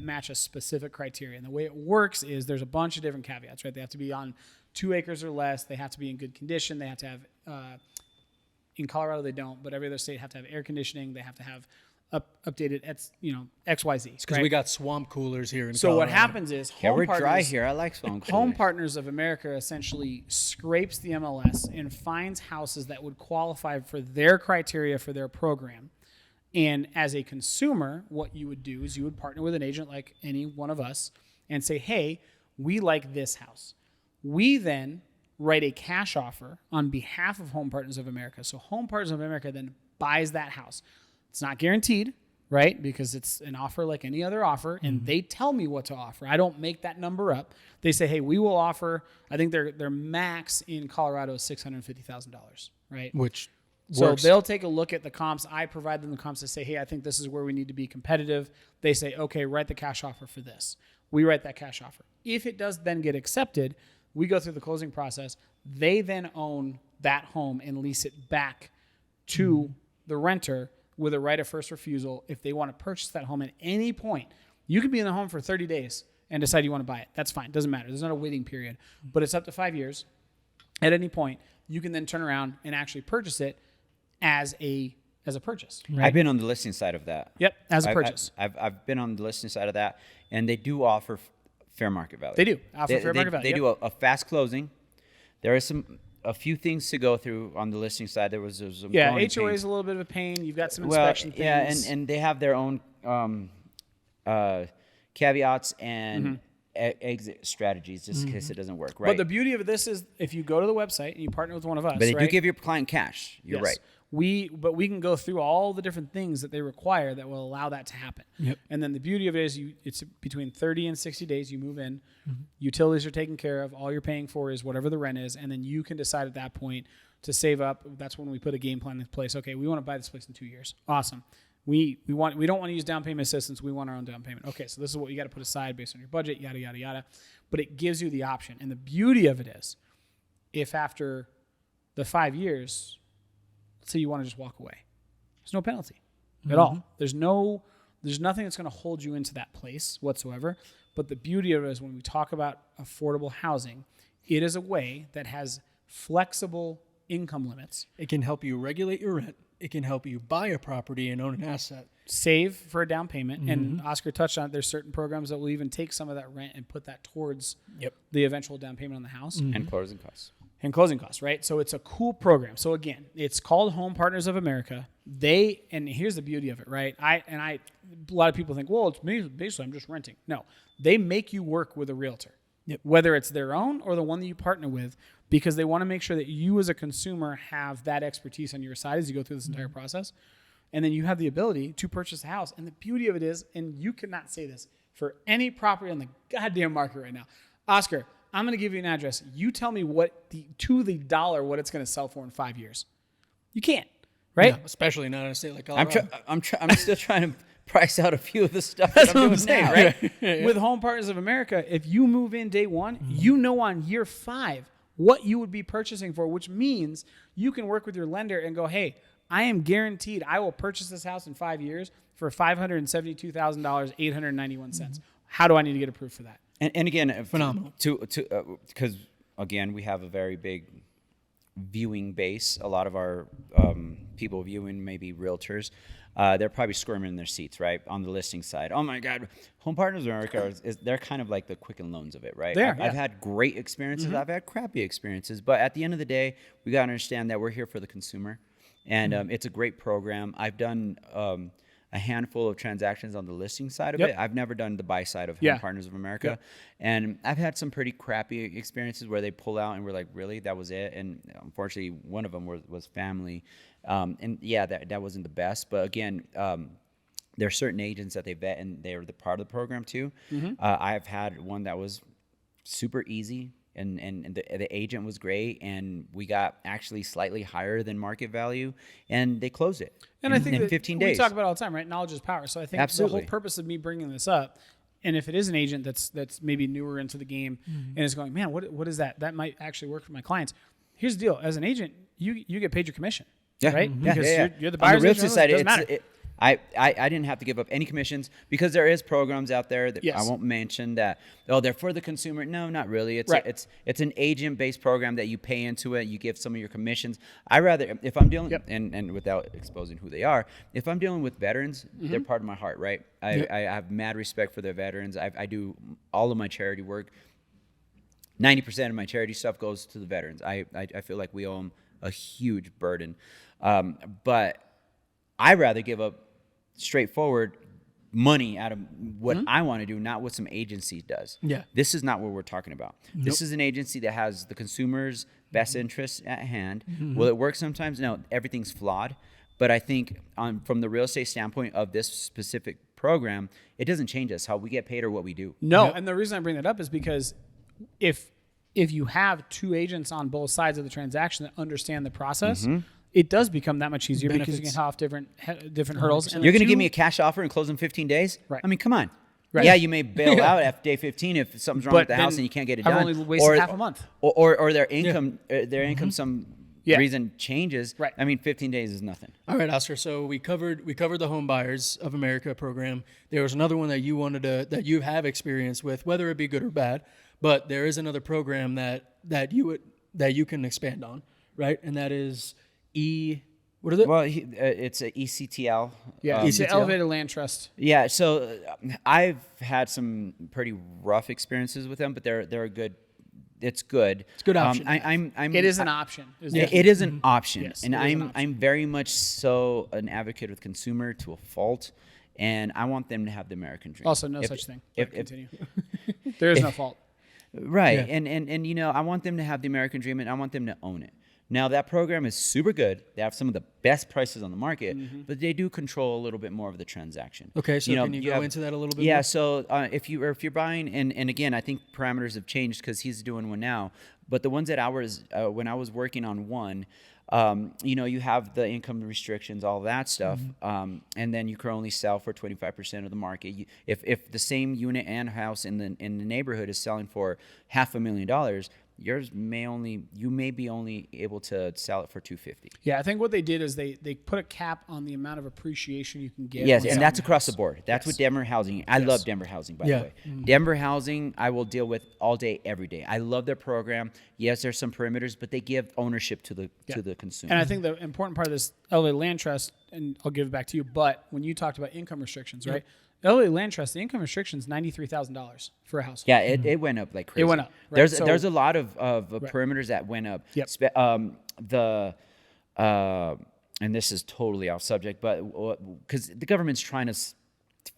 match a specific criteria. And the way it works is there's a bunch of different caveats, right? They have to be on 2 acres or less. They have to be in good condition. They have to have, in Colorado they don't, but every other state have to have air conditioning. They have to have updated, XYZ. Because we got swamp coolers here in So Colorado. what happens is We're dry here. I like swamp coolers. Home Partners of America essentially scrapes the MLS and finds houses that would qualify for their criteria for their program. And as a consumer, what you would do is you would partner with an agent like any one of us and say, hey, we like this house. We then write a cash offer on behalf of Home Partners of America. So Home Partners of America then buys that house. It's not guaranteed, right? Because it's an offer like any other offer, and they tell me what to offer. I don't make that number up. They say, hey, we will offer, I think their max in Colorado is $650,000, right? Which So works. they'll take a look at the comps. I provide them the comps to say, hey, I think this is where we need to be competitive. They say, okay, write the cash offer for this. We write that cash offer. If it does then get accepted, we go through the closing process. They then own that home and lease it back to the renter with a right of first refusal. If they want to purchase that home at any point, you could be in the home for 30 days and decide you want to buy it. That's fine. Doesn't matter. There's not a waiting period, but it's up to 5 years. At any point, you can then turn around and actually purchase it as a purchase. Right? I've been on the listing side of that. Yep, as a purchase. I've been on the listing side of that, and they do offer fair market value. They do offer fair market value. They do a fast closing. There is a few things to go through on the listing side. There was some HOA growing is pains. a little bit of a pain. You've got some inspection things. and they have their own caveats, and exit strategies just in case it doesn't work, right? But the beauty of this is if you go to the website and you partner with one of us, But they right? do give your client cash. You're right. But we can go through all the different things that they require that will allow that to happen. Yep. And then the beauty of it is it's between 30 and 60 days you move in, utilities are taken care of, all you're paying for is whatever the rent is, and then you can decide at that point to save up. That's when we put a game plan in place. Okay, we want to buy this place in 2 years. Awesome. We don't want to use down payment assistance. We want our own down payment. Okay, so this is what you got to put aside based on your budget, yada, yada, yada. But it gives you the option. And the beauty of it is if after the 5 years, let's say you want to just walk away, there's no penalty at all. There's nothing that's going to hold you into that place whatsoever. But the beauty of it is when we talk about affordable housing, it is a way that has flexible income limits. It can help you regulate your rent. It can help you buy a property and own an asset. Save for a down payment. And Oscar touched on it. There's certain programs that will even take some of that rent and put that towards the eventual down payment on the house. And closing costs. And closing costs, right? So it's a cool program. So again, it's called Home Partners of America. And here's the beauty of it, right? A lot of people think, well, it's basically I'm just renting. No, they make you work with a realtor, whether it's their own or the one that you partner with, because they want to make sure that you as a consumer have that expertise on your side as you go through this entire process. And then you have the ability to purchase a house. And the beauty of it is, and you cannot say this for any property on the goddamn market right now. Oscar, I'm going to give you an address. You tell me to the dollar what it's going to sell for in 5 years. You can't, right? No, especially not in a state like Colorado. I'm still trying to price out a few of the stuff That's that I'm what doing I'm saying, now. right? With Home Partners of America, if you move in day one, you know on year 5 what you would be purchasing for, which means you can work with your lender and go, hey, I am guaranteed I will purchase this house in 5 years for $572,000, 891 cents. How do I need to get approved for that? And again, Phenomenal. Because again, we have a very big viewing base. A lot of our people viewing, maybe realtors, they're probably squirming in their seats, right, on the listing side. Oh my God, Home Partners of America they're kind of like the Quicken Loans of it, right? I've had great experiences. I've had crappy experiences, but at the end of the day, we got to understand that we're here for the consumer, and it's a great program. I've done a handful of transactions on the listing side of it. I've never done the buy side of Home Partners of America. And I've had some pretty crappy experiences where they pull out and we're like, really? That was it? And unfortunately, one of them was family. And yeah, that wasn't the best. But again, there are certain agents that they vet and they're the part of the program too. I've had one that was super easy. And the agent was great, and we got actually slightly higher than market value, and they closed it And I think in that 15 days. We talk about it all the time, right? Knowledge is power. So I think the whole purpose of me bringing this up, and if it is an agent that's maybe newer into the game and is going, man, what is that? That might actually work for my clients. Here's the deal: as an agent, you get paid your commission, right? Because you're the buyer's on the real estate side. It doesn't matter. I didn't have to give up any commissions because there is programs out there that I won't mention that, they're for the consumer. No, not really. It's an agent-based program that you pay into it. You give some of your commissions. I rather, if I'm dealing, and without exposing who they are, if I'm dealing with veterans, they're part of my heart, right? I have mad respect for the veterans. I do all of my charity work. 90% of my charity stuff goes to the veterans. I feel like we owe them a huge burden. But I rather give up straightforward money out of what I want to do, not what some agency does. This is not what we're talking about. This is an agency that has the consumer's best interests at hand. Will it work sometimes? No, everything's flawed. But I think from the real estate standpoint of this specific program, it doesn't change us how we get paid or what we do. No, and the reason I bring that up is because if you have two agents on both sides of the transaction that understand the process, it does become that much easier because you can have different hurdles. And you're going to give me a cash offer and close in 15 days? Right. I mean, come on. Right. Yeah, you may bail out after day 15 if something's wrong with the house and you can't get it done. I've only wasted half a month. Or their income, some reason changes. Right. I mean, 15 days is nothing. All right, Oscar. So we covered the Home Buyers of America program. There was another one that you have experience with, whether it be good or bad. But there is another program that you can expand on, right? And that is what is it? Well, it's a ECTL. Yeah, it's an Elevated Land Trust. Yeah, so I've had some pretty rough experiences with them, but they're a good. It's good. It's a good option. It is an option. It is an option, Yes, and I'm very much so an advocate of the consumer to a fault. and I want them to have the American dream. Also, no If- such thing. if- But continue. There is no fault. Right. Yeah. And you know, I want them to have the American dream, and I want them to own it. Now, that program is super good. They have some of the best prices on the market, but they do control a little bit more of the transaction. Okay, so know, can you go have- into that a little bit Yeah, more? so if you're buying, and again, I think parameters have changed because he's doing one now, but the ones that when I was working on one, you know, you have the income restrictions, all that stuff, and then you can only sell for 25% of the market. If the same unit and house in the neighborhood is selling for $500,000, you may be only able to sell it for $250,000. Yeah, I think what they did is they put a cap on the amount of appreciation you can get. Yes, on and selling that's a across house. the board. That's Yes. what Denver housing. I love Denver housing, by Yeah. the way. Denver housing, I will deal with all day, every day. I love their program. Yes, there's some perimeters, but they give ownership to the consumer. And I think the important part of this LA Land Trust, and I'll give it back to you, but when you talked about income restrictions, right? LA Land Trust, the income restriction is $93,000 for a household. Yeah, it went up like crazy. It went up, right? So- There's a lot of perimeters that went up. Yep. And this is totally off subject, but because the government's trying to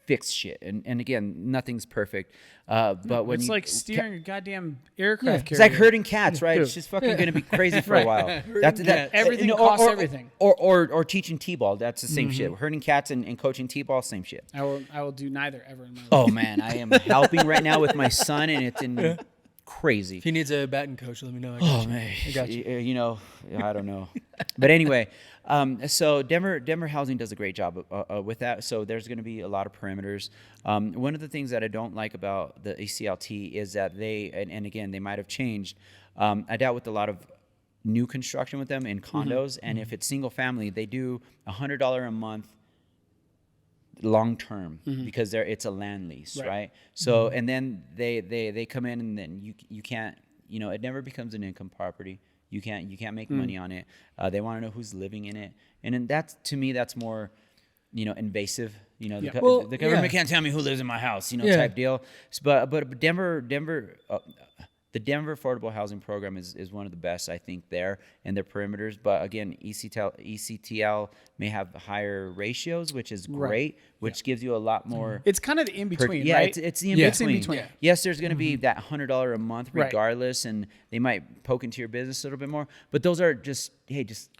fix shit, and again, nothing's perfect. But when It's you like steering a goddamn aircraft it's carrier. like herding cats, right? Dude. It's just fucking going to be crazy for a while. Everything you know, costs everything. Or teaching t-ball. That's the same shit. Herding cats and coaching t-ball, same shit. I will do neither ever in my life. Oh man, I am helping right now with my son, and it's crazy. If he needs a batting coach, let me know. I got you. Man, I got you. you know, I don't know, but anyway, so Denver housing does a great job with that. So there's going to be a lot of perimeters. One of the things that I don't like about the ECLT is that and again, they might have changed. I dealt with a lot of new construction with them in condos, and if it's single family, they do $100 a month long term because it's a land lease, right? So and then they come in, and then you can't, you know, it never becomes an income property. You can't make money on it. They want to know who's living in it, and then that's more, you know, invasive. You know, the government can't tell me who lives in my house, you know, type deal. But Denver. The Denver Affordable Housing Program is one of the best, I think, there and their perimeters. But again, ECTL may have higher ratios, which is great, which gives you a lot more. It's kind of the in between, Yeah, right? it's the in It's in between. between. Yes, there's going to be that $100 a month Right. regardless, and they might poke into your business a little bit more. But those are just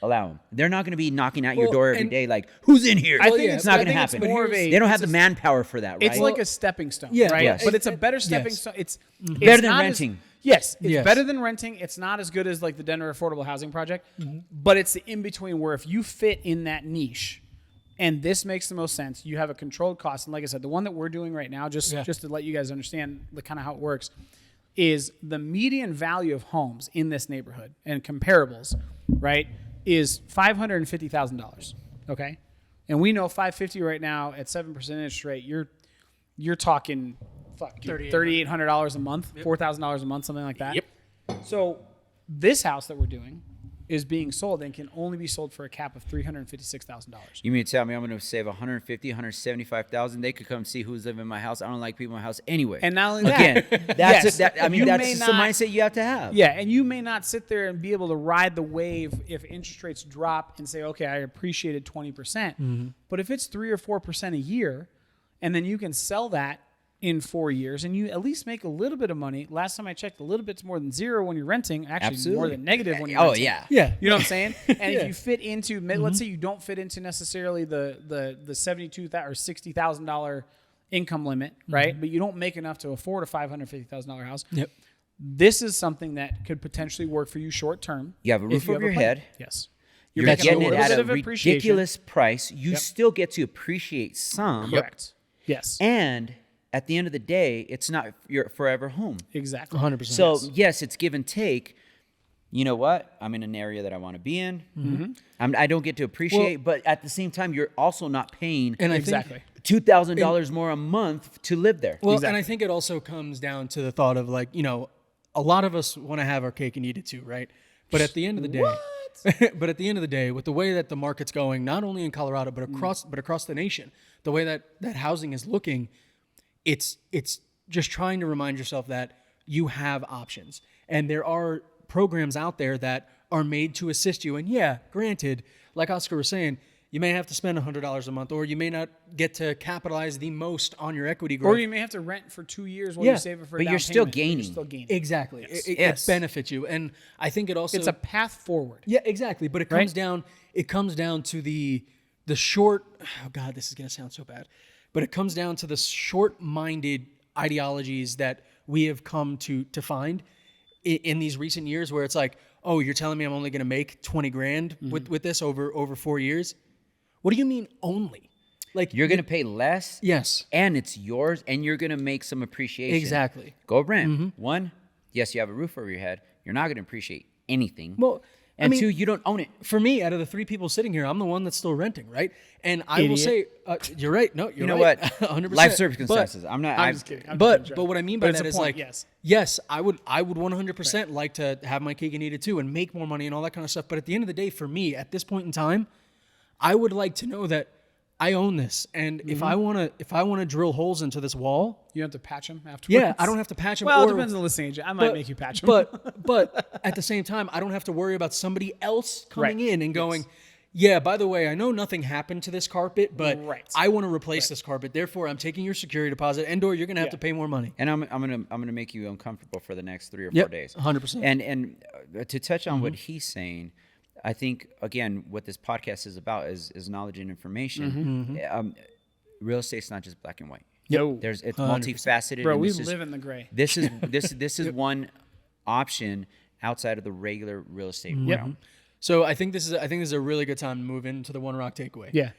allow them. They're not going to be knocking at your door every day like, who's in here? I think it's not going to happen. more of a, They don't have the manpower for that, right? It's like a stepping stone, Yeah, right? yes. But it's a better stepping Yes. stone. It's Better than not renting. Yes, it's Yes. better than renting. It's not as good as like the Denver Affordable Housing Project, but it's the in between where if you fit in that niche, and this makes the most sense, you have a controlled cost. And like I said, the one that we're doing right now, just to let you guys understand the kind of how it works, is the median value of homes in this neighborhood and comparables, right, is $550,000. Okay, and we know $550 right now at 7% interest rate. You're talking. $3,800 a month, $4,000 a month, something like that. Yep. So this house that we're doing is being sold and can only be sold for a cap of $356,000. You mean to tell me I'm going to save $150,000, $175,000? They could come see who's living in my house. I don't like people in my house anyway. And not only that, again, that's yes, I mean, you that's may just the not- mindset you have to have. Yeah, and you may not sit there and be able to ride the wave if interest rates drop and say, okay, I appreciated 20%. But if it's 3 or 4% a year, and then you can sell that in 4 years, and you at least make a little bit of money. Last time I checked, a little bit's more than zero when you're renting. Actually, Absolutely. more than negative when you're Oh, renting. yeah. Yeah. You know what I'm saying? And Yeah. if you fit into, let's say you don't fit into necessarily the $72,000 or $60,000 income limit, right? But you don't make enough to afford a $550,000 house. Yep. This is something that could potentially work for you short term. You have a roof if you over have your plan. head. Yes. You're making getting it little at bit a of appreciation. ridiculous price. You still get to appreciate some. Correct. Yes. And at the end of the day, it's not your forever home. Exactly. 100%. So yes, it's give and take. You know what? I'm in an area that I want to be in. I don't get to appreciate, but at the same time, you're also not paying and I Exactly. think $2,000 more a month to live there. Well, and I think it also comes down to the thought of like, you know, a lot of us want to have our cake and eat it too, right? But at the end of the day, with the way that the market's going, not only in Colorado but across the nation, the way that housing is looking, it's just trying to remind yourself that you have options, and there are programs out there that are made to assist you. And yeah, granted, like Oscar was saying, you may have to spend $100 a month, or you may not get to capitalize the most on your equity growth. Or you may have to rent for 2 years while you save it for a but down you're still payment, gaining. You're still gaining. Exactly. Yes. It benefits you. And I think it also... It's a path forward. Yeah, exactly. But it comes down to the short... Oh, God, this is going to sound so bad. But it comes down to the short-minded ideologies that we have come to find in these recent years, where it's like, oh, you're telling me I'm only going to make 20 grand with this over 4 years? What do you mean only? Like, You're going to pay less. Yes. And it's yours, and you're going to make some appreciation. Exactly. Go rent. One, yes, you have a roof over your head. You're not going to appreciate anything. Well, and two, you don't own it. For me, out of the 3 people sitting here, I'm the one that's still renting, right? And I will say, you're right. No, you're You know right. what? 100%. Life circumstances. I'm just kidding. But what I mean by But it's that a is point, like, yes. I would 100% like to have my cake and eat it too, and make more money and all that kind of stuff. But at the end of the day, for me, at this point in time, I would like to know that I own this, and if I want to drill holes into this wall, You have to patch them afterwards. yeah, I don't have to patch them. Well, it depends on the listing agent. I might make you patch them. But at the same time, I don't have to worry about somebody else coming Right. in and going, yeah, by the way, I know nothing happened to this carpet, but I want to replace this carpet. Therefore, I'm taking your security deposit, and/or you're going to have to pay more money. And I'm gonna make you uncomfortable for the next 3 or 4 days. 100%. And to touch on what he's saying, I think again what this podcast is about is knowledge and information. Real estate's not just black and white. No. It's multifaceted. Bro, and we this is- live in the gray. This is one option outside of the regular real estate realm. So I think this is a really good time to move into the One Rock takeaway. Yeah.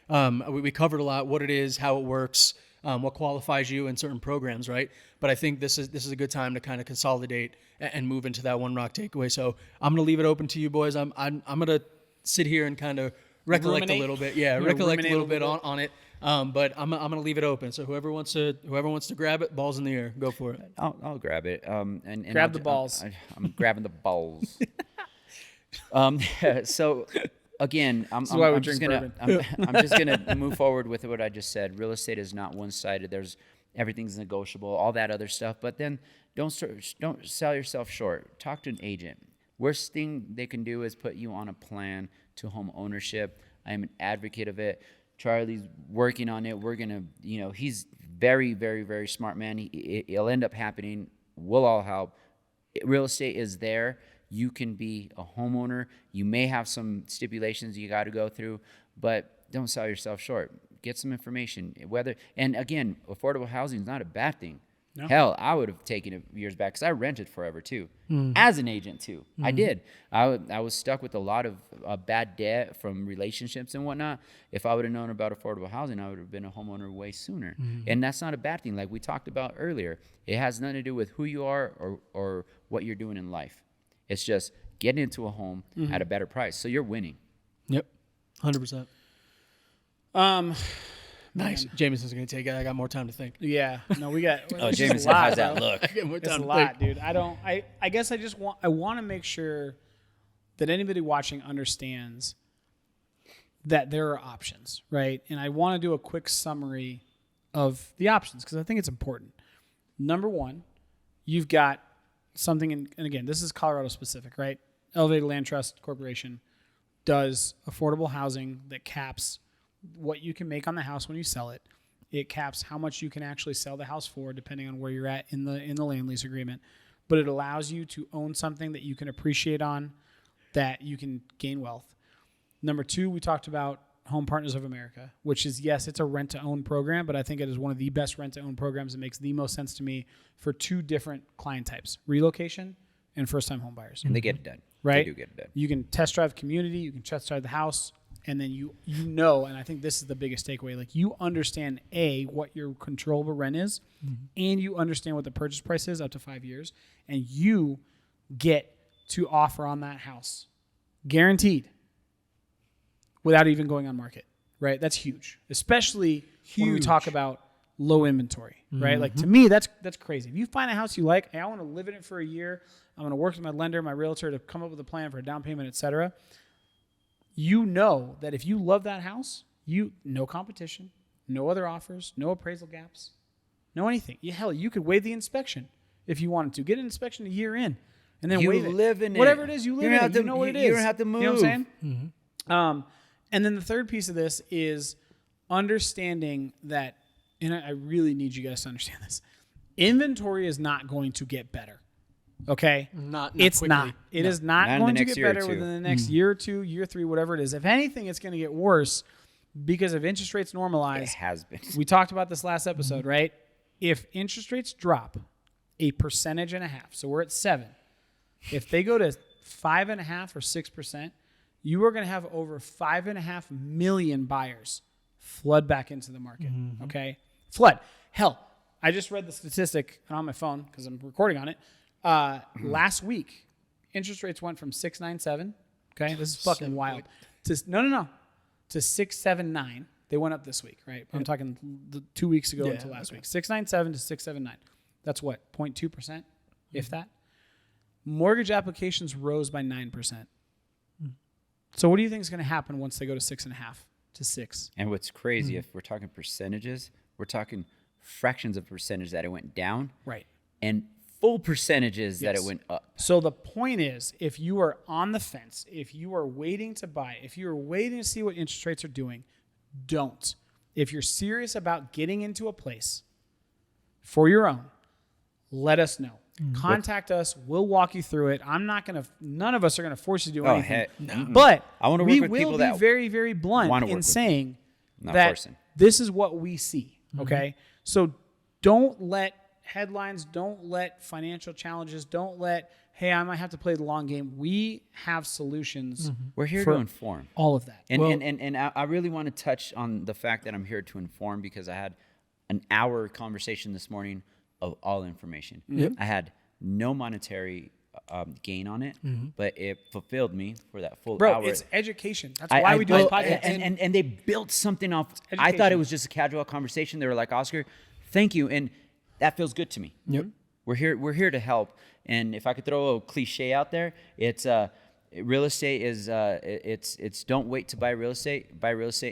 We covered a lot, what it is, how it works, what qualifies you in certain programs, right? But I think this is a good time to kind of consolidate and move into that One Rock takeaway. So I'm gonna leave it open to you boys. I'm gonna sit here and kind of recollect Ruminate. a little bit. Yeah, You're recollect a ruminate little a bit little on it. But I'm gonna leave it open. So whoever wants to grab it, balls in the air, go for it. I'll grab it. And Grab the balls. I'm grabbing the balls. So again, I'm just gonna move forward with what I just said. Real estate is not one-sided. Everything's negotiable, all that other stuff. But then don't sell yourself short. Talk to an agent. Worst thing they can do is put you on a plan to home ownership. I am an advocate of it. Charlie's working on it. We're gonna, he's very, very, very smart man. It'll end up happening. We'll all help. Real estate is there. You can be a homeowner. You may have some stipulations you got to go through, but don't sell yourself short. Get some information. And again, affordable housing is not a bad thing. No. Hell, I would have taken it years back because I rented forever too, as an agent too. I did. I was stuck with a lot of bad debt from relationships and whatnot. If I would have known about affordable housing, I would have been a homeowner way sooner. And that's not a bad thing. Like we talked about earlier, it has nothing to do with who you are or what you're doing in life. It's just getting into a home at a better price. So you're winning. Yep, 100%. Nice. Jameson's going to take it. I got more time to think. Yeah. No, we got. Jameson, how's that look? I got more It's time a to lot, think. dude. I guess I want to make sure that anybody watching understands that there are options, right? And I want to do a quick summary of the options because I think it's important. Number one, you've got something, and again, this is Colorado specific, right? Elevated Land Trust Corporation does affordable housing that caps what you can make on the house when you sell it. It caps how much you can actually sell the house for, depending on where you're at in the land lease agreement. But it allows you to own something that you can appreciate on, that you can gain wealth. Number two, we talked about Home Partners of America, which is, yes, it's a rent-to-own program, but I think it is one of the best rent-to-own programs that makes the most sense to me for 2 different client types: relocation and first-time home buyers. And they get it done. Right? They do get it done. You can test drive community, you can test drive the house, and then you know, and I think this is the biggest takeaway, like you understand what your controllable rent is, and you understand what the purchase price is up to 5 years, and you get to offer on that house, guaranteed, without even going on market, right? That's huge, especially when we talk about low inventory, right? Like to me, that's crazy. If you find a house you like, hey, I want to live in it for a year, I'm going to work with my lender, my realtor to come up with a plan for a down payment, et cetera. You know that if you love that house, no competition, no other offers, no appraisal gaps, no anything. Hell, you could waive the inspection if you wanted to. Get an inspection a year in, and then You waive it. live in it. Whatever it is, you live in it. You know what it is. You don't have to move. You know what I'm saying? And then the third piece of this is understanding that, and I really need you guys to understand this. Inventory is not going to get better. Okay? It's quickly. not. It is not Not in the going to next get year or better two. within the next year or two, year 3, whatever it is. If anything, it's going to get worse because if interest rates It normalize, has been. we talked about this last episode, right? If interest rates drop 1.5%, so we're at 7. If they go to 5.5 or 6%, you are going to have over 5.5 million buyers flood back into the market. Okay, flood. Hell, I just read the statistic on my phone because I'm recording on it. Last week, interest rates went from 6.97. Okay, this is fucking wild. To 6.79. They went up this week, right? I'm talking 2 weeks ago until last week. 6.97 to 6.79. That's what, 0.2%, if that. Mortgage applications rose by 9%. So what do you think is going to happen once they go to 6.5 to 6? And what's crazy, if we're talking percentages, we're talking fractions of percentage that it went down, Right. and full percentages that it Yes. went up. So the point is, if you are on the fence, if you are waiting to buy, if you are waiting to see what interest rates are doing, don't. If you're serious about getting into a place for your own, let us know. Contact us. We'll walk you through it. None of us are going to force you to do anything. Heck, no. But I wanna we work with will people be that very, very blunt wanna work in with saying Not that forcing. this is what we see. Okay. So don't let headlines, don't let financial challenges, don't let, hey, I might have to play the long game. We have solutions. We're here for to inform. all of that. And I really want to touch on the fact that I'm here to inform because I had an hour conversation this morning of all information. I had no monetary gain on it, but it fulfilled me for that full Bro, hour. it's education. That's why we do this podcast. And they built something off. I thought education. it was just a casual conversation. They were like, Oscar, thank you. And that feels good to me. Yep. We're here to help. And if I could throw a cliche out there, it's real estate is it's don't wait to buy real estate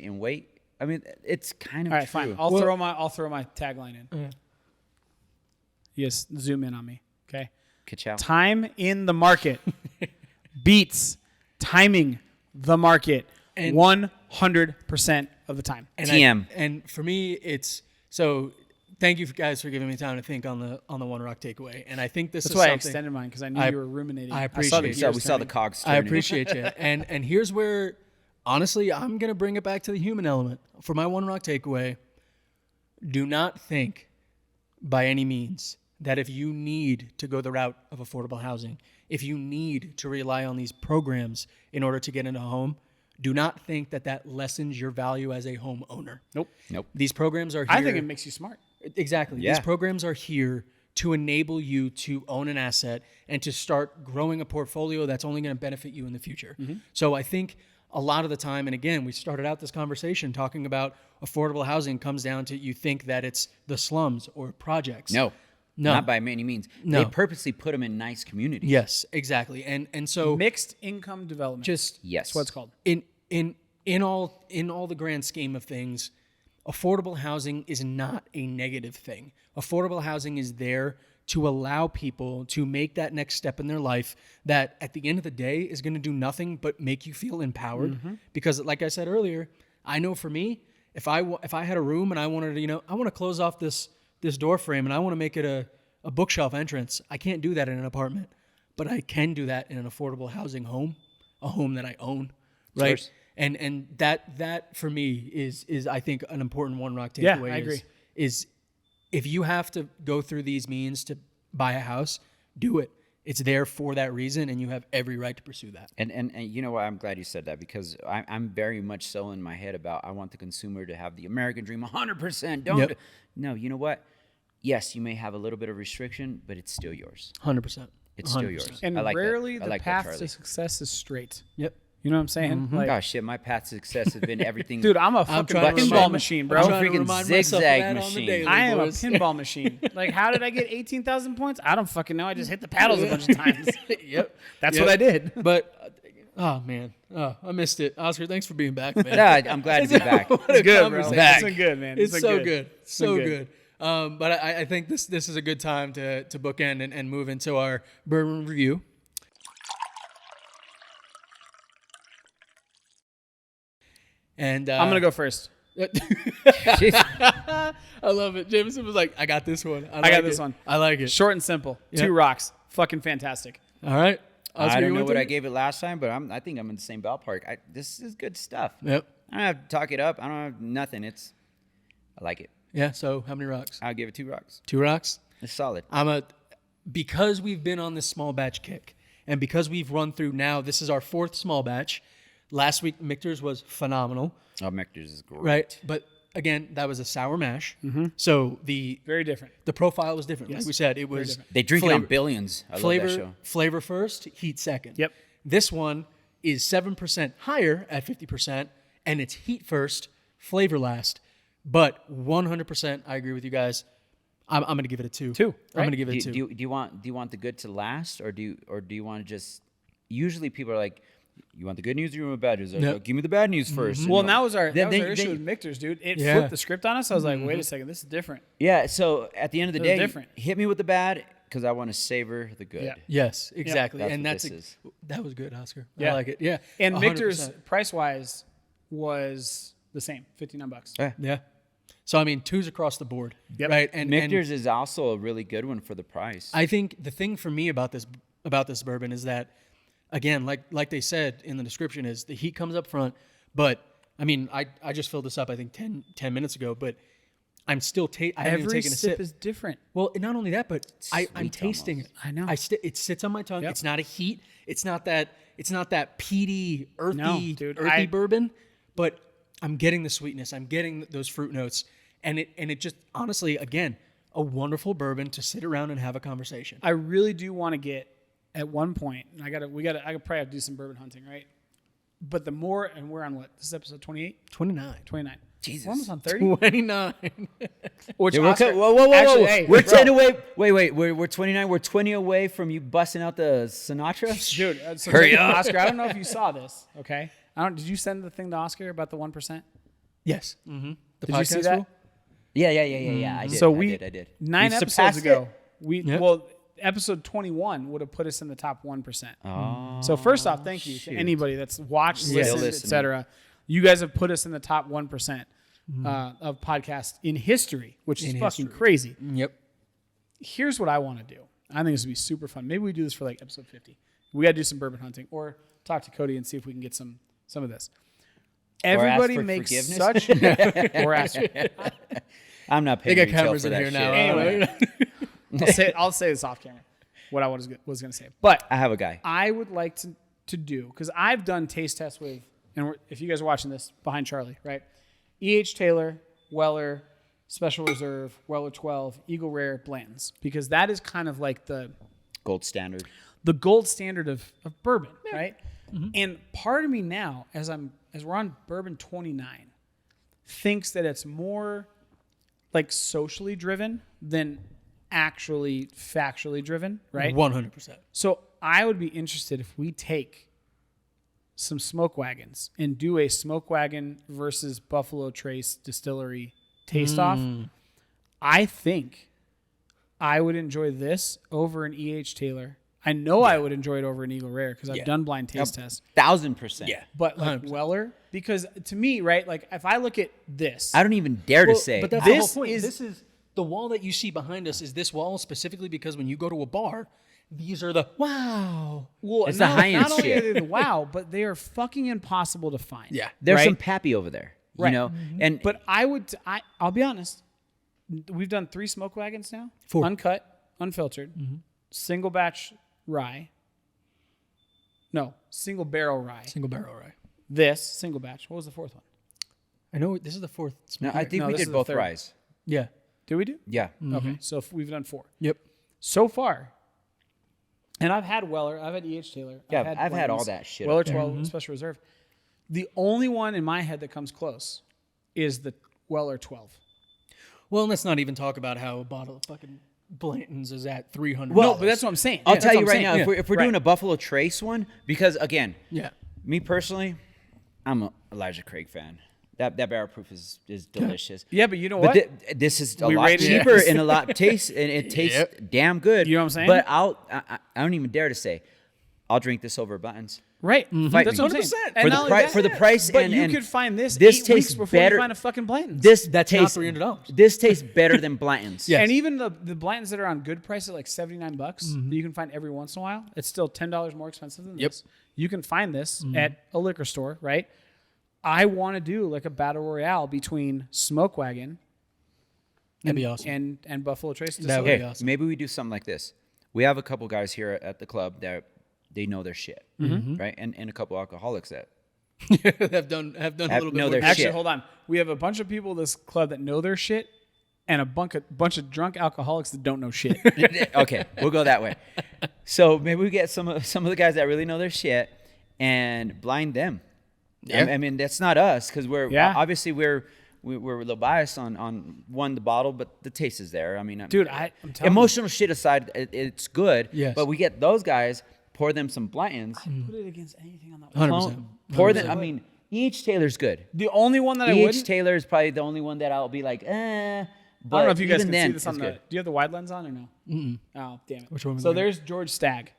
and wait. I mean, it's kind of All right, true. fine. I'll throw my tagline in. Yes, zoom in on me. Okay. Ka-chow. Time in the market beats timing the market And- 100% of the time. And TM. and for me, it's so. Thank you guys for giving me time to think on the One Rock takeaway. And I think this That's is why I something extended mine because I knew I- you were ruminating. I saw appreciate the it. gears we saw the turning. cogs I turning. appreciate you. And here's where, honestly, I'm gonna bring it back to the human element for my One Rock takeaway. Do not think, by any means, that if you need to go the route of affordable housing, if you need to rely on these programs in order to get into a home, do not think that that lessens your value as a homeowner. Nope. These programs are here. I think it makes you smart. Exactly. Yeah. These programs are here to enable you to own an asset and to start growing a portfolio that's only going to benefit you in the future. So I think a lot of the time, and again, we started out this conversation talking about affordable housing comes down to you think that it's the slums or projects. No, not by any means. No. They purposely put them in nice communities. Yes, exactly. And so Mixed income development. just Yes. That's what it's called. in all the grand scheme of things, affordable housing is not a negative thing. Affordable housing is there to allow people to make that next step in their life that at the end of the day is going to do nothing but make you feel empowered. Because like I said earlier, I know for me, if I had a room and I wanted to, I want to close off this door frame and I want to make it a bookshelf entrance, I can't do that in an apartment, but I can do that in an affordable housing home, a home that I own, right? course. And that for me is I think an important One Rock takeaway. Yeah, I agree. Is if you have to go through these means to buy a house, do it. It's there for that reason, and you have every right to pursue that. And you know what? I'm glad you said that because I'm very much so in my head about I want the consumer to have the American dream 100%. Yep. No, you know what? Yes, you may have a little bit of restriction, but it's still yours. 100%. It's still yours. And I like that. rarely I the like that, path Charlie. to success is straight. Yep. You know what I'm saying? Like, Gosh, shit, my path to success has been everything. dude, I'm a fucking trying to pinball remind- machine, I'm bro. trying to freaking remind myself of zigzag that on the machine. daily, I am a boys. pinball machine. Like, how did I get 18,000 points? I don't fucking know. I just hit the paddles a bunch of times. Yep. That's Yep. what I did. But oh man, I missed it. Oscar, thanks for being back, man. Yeah, I'm glad to be back. What a It's good, bro. conversation. It's been good, man. It's been so good. So been good. But I think this is a good time to bookend and move into our bourbon review. And I'm gonna go first. I love it. Jameson was like, I got this one. I got this one. I like it. Short and simple. Yep. 2 rocks. Fucking fantastic. All right. Oscar, I you don't know went what through? I gave it last time, but I think I'm in the same ballpark. This is good stuff. Yep. I don't have to talk it up. I don't have nothing. I like it. Yeah. So how many rocks? I'll give it 2 rocks. 2 rocks. It's solid. Because we've been on this small batch kick, and because we've run through now, this is our 4th small batch. Last week, Michter's was phenomenal, Oh, Mector's is great. right? But again, that was a sour mash. So Very different. the profile was different. Yes. Like we said, it was different. They drink it on billions. I love that show. flavor first, heat second. Yep. This one is 7% higher at 50%, and it's heat first, flavor last. But 100%, I agree with you guys. I'm going to give it a 2. 2, I'm right? going to give it a 2. Do you want the good to last, or do you want to just? Usually, people are like, "You want the good news or you want the bad news?" Yep. Give me the bad news first. Well, And that was our then- issue with Michter's, dude. It Yeah. flipped the script on us. I was like, wait a second, this is different. yeah. So at the end of the It was day, different. hit me with the bad because I want to savor the good. Yeah. Yes, exactly. That's and what that's this is. that was good, Oscar. Yeah. I like it. Yeah. And 100%. Michter's price wise was the same, $59. Yeah. So I mean, 2s across the board, Yep. right? And Michter's is also a really good one for the price. I think the thing for me about this bourbon is that, again, like they said in the description, is the heat comes up front. But I mean, I just filled this up, I think 10 minutes ago, but I'm still I haven't even Every taken a sip sip. is different. Well, not only that, but I'm Sweet tasting almost. it. I know. It sits on my tongue. Yep. It's not a heat. It's not that peaty, earthy, No, dude, earthy bourbon. But I'm getting the sweetness. I'm getting those fruit notes, and it just honestly, again, a wonderful bourbon to sit around and have a conversation. I really do want to get at one point, and I probably have to do some bourbon hunting, right? But the more, and we're on what? This is episode 28? 29. 29. Jesus. We're almost on 30? 29. Which Yeah, we're Oscar- whoa. Actually, hey, we're bro. 10 away. Wait. We're 29. We're 20 away from you busting out the Sinatra. Dude, so Hurry up. Oscar, I don't know if you saw this, okay? Did you send the thing to Oscar about the 1%? Yes. Mm-hmm. The Did you see that? rule? Yeah. I did. So I did. 9 We episodes surpassed ago, Yep. well, episode 21 would have put us in the top 1%. Oh, So first off, thank you to shoot. anybody that's watched, Yeah. listened, Listening. etc. You guys have put us in the top 1% of podcasts in history, which is In fucking history. crazy. Yep. Here's what I want to do. I think this would be super fun. Maybe we do this for like episode 50. We got to do some bourbon hunting, or talk to Cody and see if we can get some of this. Everybody for makes forgiveness? such or ask. I'm not They paying got retail cameras for in that here shit. now. Anyway. I'll say this off camera. What I was going to say, but I have a guy. I would like to do, because I've done taste tests with, and if you guys are watching this behind Charlie, right? E.H. Taylor, Weller, Special Reserve, Weller 12, Eagle Rare, Blanton's, because that is kind of like the Gold standard. gold standard of bourbon, right? And part of me now, as we're on bourbon 29, thinks that it's more like socially driven than actually factually driven, right? 100%. So I would be interested if we take some smoke wagons and do a smoke wagon versus Buffalo Trace distillery taste off. I think I would enjoy this over an E.H. Taylor. I know I would enjoy it over an Eagle Rare because I've done blind taste tests. 1000%. Yeah. But like 100%. Weller, because to me, right, like if I look at this, I don't even dare to say. But that's the whole This point. is- This is the wall that you see behind us is this wall specifically because when you go to a bar, these are the wow. well, It's the high-end not only shit. are they the wow, but they are fucking impossible to find. Yeah. There's right? some pappy over there. You Right. know? And But I'll be honest. We've done 3 smoke wagons now. 4. Uncut, unfiltered, single batch rye. No, single barrel rye. Single barrel rye. This single batch. What was the 4th one? I know this is the 4th. no, I think No, we this is did the both third. ryes. Yeah. Did we do? Yeah. Okay, so if we've done 4 Yep. so far. And I've had Weller. I've had E.H. Taylor. Yeah, I've had all Blanton's, that shit Weller up there. 12 Special Reserve. The only one in my head that comes close is the Weller 12. Well, let's not even talk about how a bottle of fucking Blanton's is at $300. No, but that's what I'm saying. I'll That's tell what you I'm right saying. now, Yeah. if we're doing a Buffalo Trace one, because again, yeah. me personally, I'm a Elijah Craig fan. That barrel proof is delicious. Yeah, but you know But what? this is a We lot rated it. cheaper and a lot taste, and it tastes Yep. damn good. You know what I'm saying? But I don't even dare to say, I'll drink this over Buttons. Right. Fight That's me. what I'm saying. 100%. And For not the only pri- that, for the price but and- you and could find this this 8 tastes weeks before better- you find a fucking Blanton's. That's tastes not $300. This tastes better than Blanton's. Yes. And even the Blantons that are on good price at like $79 that you can find every once in a while, it's still $10 more expensive than this. You can find this at a liquor store, right? I want to do like a battle royale between Smoke Wagon That'd be awesome. and Buffalo Trace. That would Distillery. be Hey, awesome. maybe we do something like this. We have a couple guys here at the club that they know their shit, right? And a couple alcoholics that have done a little bit know more. their Actually, shit. hold on. We have a bunch of people in this club that know their shit and a bunch of drunk alcoholics that don't know shit. Okay, we'll go that way. So maybe we get some of the guys that really know their shit and blind them. Yeah. I mean, that's not us because Yeah. obviously we're a little biased on the bottle, but the taste is there. I mean, Dude, I'm telling emotional shit aside, it's good. Yes. But we get those guys, pour them some Blanton's, you. Put it against anything on that. 100%. pour them. I mean, each Taylor's good. The only one that I Each wouldn't. Taylor is probably the only one that I'll be like, eh. But I don't know if you guys even can then, see this on it's the. good. Do you have the wide lens on or no? Oh, damn it. Which one was So that? there's George Stagg.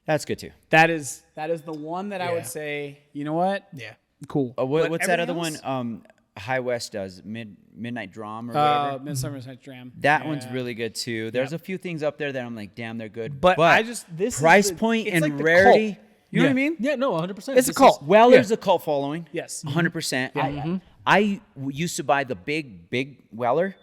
That's good too. That is the one that I Yeah. would say. You know what? Yeah. Cool. What's But that other everything one? High West does Midnight Drum or else? whatever. Midsummer's Night's Dram. That Yeah. one's really good too. There's a few things up there that I'm like, damn, they're good. But I just this price is the, point it's and like the rarity. cult. You know what I mean? Yeah, no, 100%. It's a cult. Weller's a cult following. Yes. 100%. I used to buy the big Weller,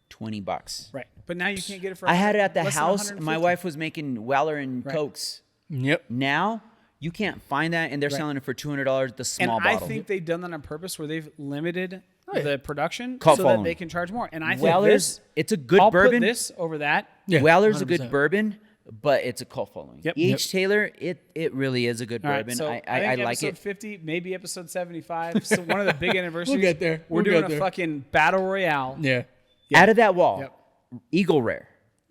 $20. Right. But now you can't get it for. I had it at the less than house. My 150. wife was making Weller and Cokes. Yep. Now you can't find that, and they're selling it for $200. The small And bottle. I think they've done that on purpose, where they've limited yeah. the production Cult so following. that they can charge more. And I think Weller's, this, it's a good I'll bourbon. put this over that. Yeah, Weller's a 100%. good bourbon, but it's a cult following. Yep. Each Taylor, it really is a good All right, bourbon. so I think like episode it. 50, maybe episode 75. So one of the big anniversaries. get there. We're We'll doing get a there. fucking battle royale. Yeah. Out of that wall, Yep. Eagle Rare,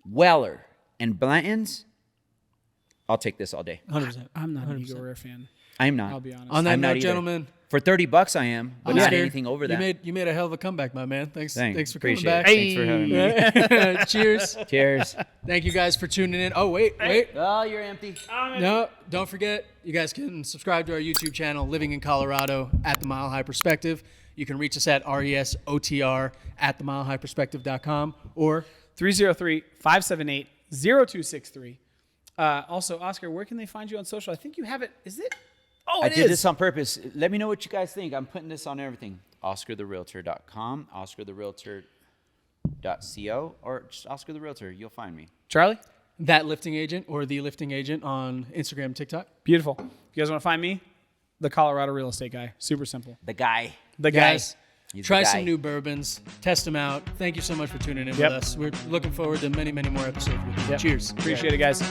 Weller, and Blanton's, I'll take this all day. 100%. I'm not an Eagle Rare fan. I'm not. I'll be honest. On that I'm not note, either. gentlemen, For $30, I am, but I'm not scared. anything over that. You made a hell of a comeback, my man. Thanks for coming Appreciate back. it. Thanks for having me. Cheers. Cheers. Thank you guys for tuning in. Oh, wait. Oh, you're empty. No, don't forget, you guys can subscribe to our YouTube channel, Living in Colorado, at The Mile High Perspective. You can reach us at RESOTR at themilehighperspective.com or 303-578-0263. Also, Oscar, where can they find you on social? I think you have it. Is it? Oh, I it did is. this on purpose. Let me know what you guys think. I'm putting this on everything. OscarTheRealtor.com, OscarTheRealtor.co, or just Oscar the Realtor. You'll find me. Charlie? That Lifting Agent or The Lifting Agent on Instagram and TikTok. Beautiful. If you guys want to find me, the Colorado real estate guy. Super simple. The guy. The guy. Guys, He's try the some guy. new bourbons. Test them out. Thank you so much for tuning in Yep. with us. We're looking forward to many, many more episodes with you. Yep. Cheers. Appreciate it, guys.